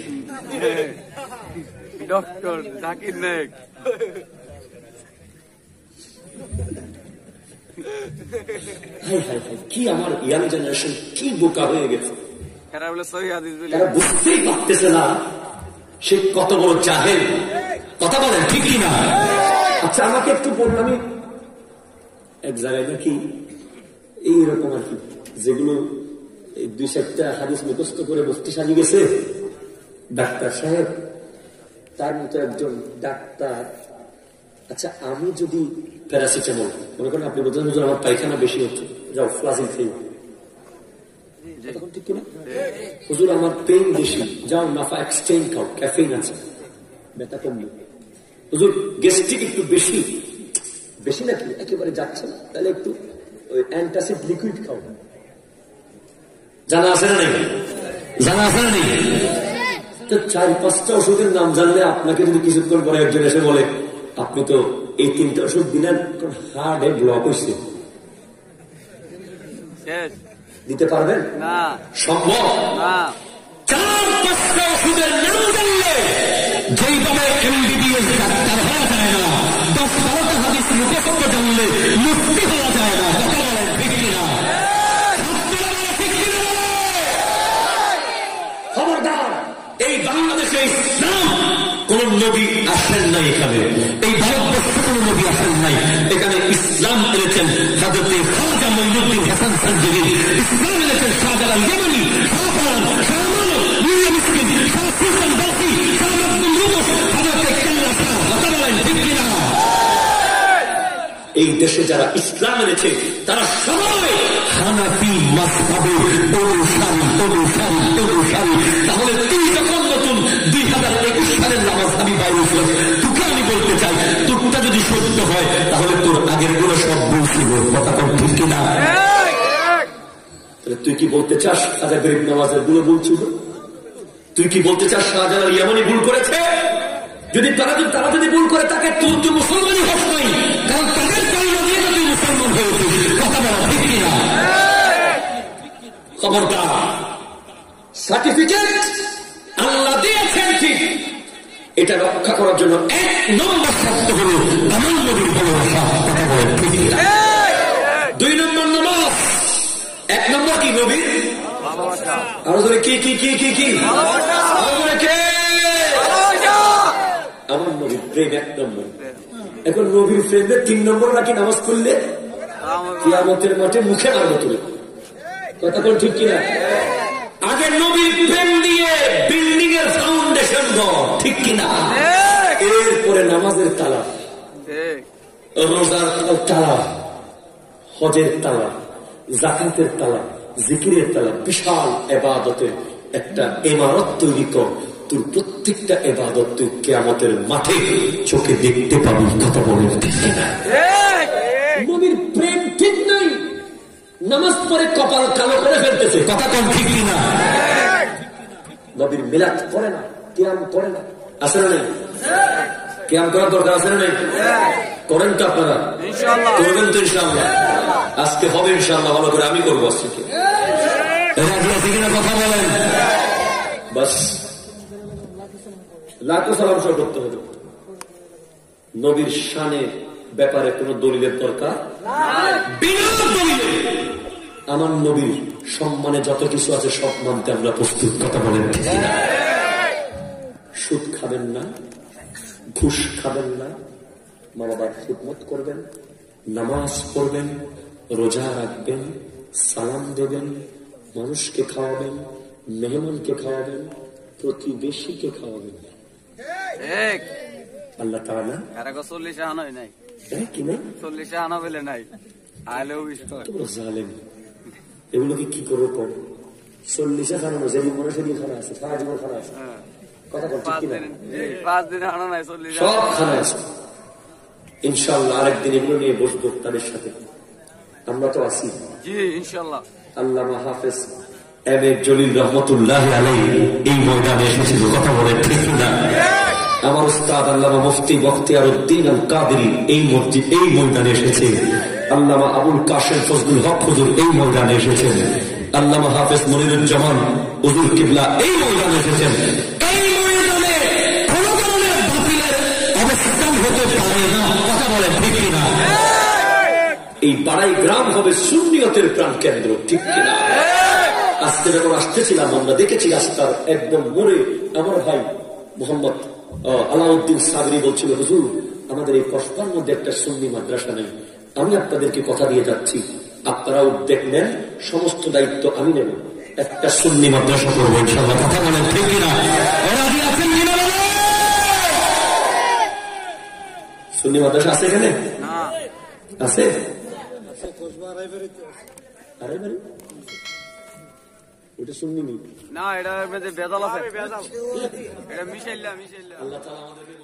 ডক্টর জাকির নায়ক। কি আমার ইয়াং জেনারেশন কি বোকা হয়ে গেছে, বুঝতেই পারতেছে না সে কত বড় জাহেল। কথা বলেন ঠিক কিনা? আচ্ছা আমাকে একটু বলুন, আমি এক জায়গায় নাকি এইরকম আর কি, যেগুলো এই 2-4টা হাদিস মুখস্থ করে বস্তি সাজিয়ে গেছে ডাক্তার সাহেব, তার মতো একজন ডাক্তার। আচ্ছা আমি যদি প্যারাসিটামল, মনে করেন আপনি বলছেন হুজুর আমার পায়খানা বেশি হচ্ছে, যাও ফ্লাজিল খেয়ে, ঠিক কিনা? হুজুর আমার পেইন বেশি, যাও নাফা এক্সচেঞ্জ খাও, ক্যাফেইন আছে, ব্যথা কমবে। হুজুর গ্যাস্ট্রিক একটু বেশি, বেশি নাকি একেবারে যাচ্ছে না, তাহলে একটু ওই অ্যান্টাসিড লিকুইড খাও। জানা আছে না নেই? জানা আছে না নেই? তো 4-5টা ওষুধের নাম জানলে আপনাকে যদি কিছুক্ষণ পরে একজন এসে বলে আপনি তো এই 3টা ওষুধ দিলেন, হার্টে ব্লক হয়েছে, দিতে পারবেন না? সম্ভব না। 4-5টা ওষুধের নাম জানলে যেইভাবে MBBS ডাক্তার হওয়া যায় না, 10-12টা হাদিস মুখস্থ জানলে মুক্তি হওয়া যায় না। খবরদার, এই বাংলাদেশে ইসলাম কোন নবী আসেন নাই, এখানে এই ভারতবর্ষে কোন নবী আসেন নাই। এখানে ইসলাম এনেছেন হযরতে খাজা মঈনুদ্দিন হাসান সানজিরি, ইসলাম এনেছেন শাহজালাল ইয়ামানি, এই দেশে যারা ইসলাম এনেছে তারা সবাই হানাফি মাযহাবের অনুসারী। তাহলে তুই যখন নতুন 2021 সালের নামাজ আমি বাইরে ছিলাম, তোকে আমি বলতে চাই তোরটা যদি সত্য হয় তাহলে তোর আগের গুলো সব ভুল ছিল। কথা বল ঠিক কিনা? তুই কি বলতে চাস খাজা গরিব নওয়াজের গুলো ভুল ছিল? তুই কি বলতে চাস শাহজালাল ইয়ামানি ভুল করেছে? যদি তারা যদি ভুল করে তাকে তুই মুসলমানই হস নাই, কারণ তাদের কারণে তুই মুসলমান হয়েছিস। কথা বলা ঠিক কিনা? খবরদার, সার্টিফিকেট আল্লাহ দিয়েছেন ঠিক, এটা রক্ষা করার জন্য 1 নম্বর শর্ত হল আমার নবীর ভালোবাসা। কথা বলেন ঠিক কিনা? 2 নম্বর নামাজ, 1 নম্বর কি নবীর ভালোবাসা। আরো ধরে কি কি কি কি কি আমার নবীর প্রেম 1 নম্বর। এখন নবীর প্রেমের 3 নম্বর নাকি নামাজ পড়লে কিয়ামতের মাঠে মুখে মারবে তুলে। কথা বল ঠিক কিনা? আগে নবীর প্রেম দিয়ে বিল্ডিং এর ফাউন্ডেশন দাও, ঠিক কিনা? এরপরে নামাজের তালা, রোজার তালা, হজের তালা, যাকাতের তালা, জিকিরের তালা, বিশাল ইবাদতের একটা ইমারত তৈরি কর। তোর প্রত্যেকটা ইবাদত তুই কিয়ামতের মাঠে চোখে দেখতে পাবি। কথা বলেন ঠিক কিনা? নবীর প্রেম ঠিক নাই, নামাজ পড়ে কপাল কালো করে ফেলতেছে। কথা কম ঠিক কিনা? নবীর মিলাদ করে না, কিয়াম করে না, আসে না? কিয়াম করার দরকার আছে না? করেন তো আপনারা? ইনশাআল্লাহ করবেন তো ইনশাআল্লাহ? আজকে হবে ইনশাআল্লাহ, ভালো করে আমি করবো আজকে। কথা বলেন বাস, লাখো সালাম সব করতে হবে। নবীর শানে ব্যাপারে কোন দলিলের দরকার বিনা দলিলে আমার নবীর সম্মানে যত কিছু আছে সব মানতে আমরা প্রস্তুত। কথা বলেন ঠিক না? সুদ খাবেন না, ঘুষ খাবেন না, মা বাবার খিদমত করবেন, নামাজ পড়বেন, রোজা রাখবেন, সালাম দেবেন, মানুষকে খাওয়াবেন, মেহমানকে খাওয়াবেন, প্রতিবেশীকে খাওয়াবেন। আল্লাহ তাআলা 40 আনা নাই, কি নাই 40 আনা বলে নাই, আলেও জালেম। এগুলোকে কি করে পড়ে? 40 খানা যেদিন মনে সেদিন খানা আছে, সারা জীবন খানা আছে। কথা বলছি 5 দিন আনা নাই, 40 সব খানা আছে। ইনশাআল্লাহ আরেকদিন এগুলো নিয়ে বসবো তাদের সাথে। আমরা তো আছি। জি ইনশাআল্লাহ। আল্লামা হাফেজ এম এ জলিল রহমতুল্লাহি আলাইহি এই ময়দানে এসেছিল। কথা বলে ঠিক না? আমার উস্তাদ আল্লামা মুফতি বখতিয়ার উদ্দিন আল কাদেরী এই মসজিদ এই ময়দানে এসেছে। আল্লামা আবুল কাশেম ফজলুল হক হুজুর এই ময়দানে এসেছেন। আল্লামা হাফেজ মনিরুজ্জামান হুজুর কিবলা এই ময়দানে এসেছেন। এই ময়দানে কোন ধরনের বাতিলের অবস্থান হতে পারে না। কথা বলে ঠিক না? এই বাড়াই গ্রাম হবে সুন্নিয়তের প্রাণ কেন্দ্র। ঠিক কিনা? আজকে যখন আসতেছিলাম আমরা দেখেছি রাস্তার একদম মোড়ে আমার ভাই মোহাম্মদ আলাউদ্দিন সাবরি বলছিল, হুজুর আমাদের এই কসবার মধ্যে একটা সুন্নি মাদ্রাসা নেই। আমি আপনাদেরকে কথা দিয়ে যাচ্ছি, আপনারা উদ্যোগ নেন, সমস্ত দায়িত্ব আমি নেব, একটা সুন্নি মাদ্রাসা করবো ইনশাআল্লাহ। কথা বলেন ঠিক কিনা? সুন্নি মাদ্রাসা আছে এখানে? আছে? ওটা সুন্নি নেই না, এটা বেদাল আছে, এটা মিশাইল্লা। আল্লাহ তাআলা আমাদেরকে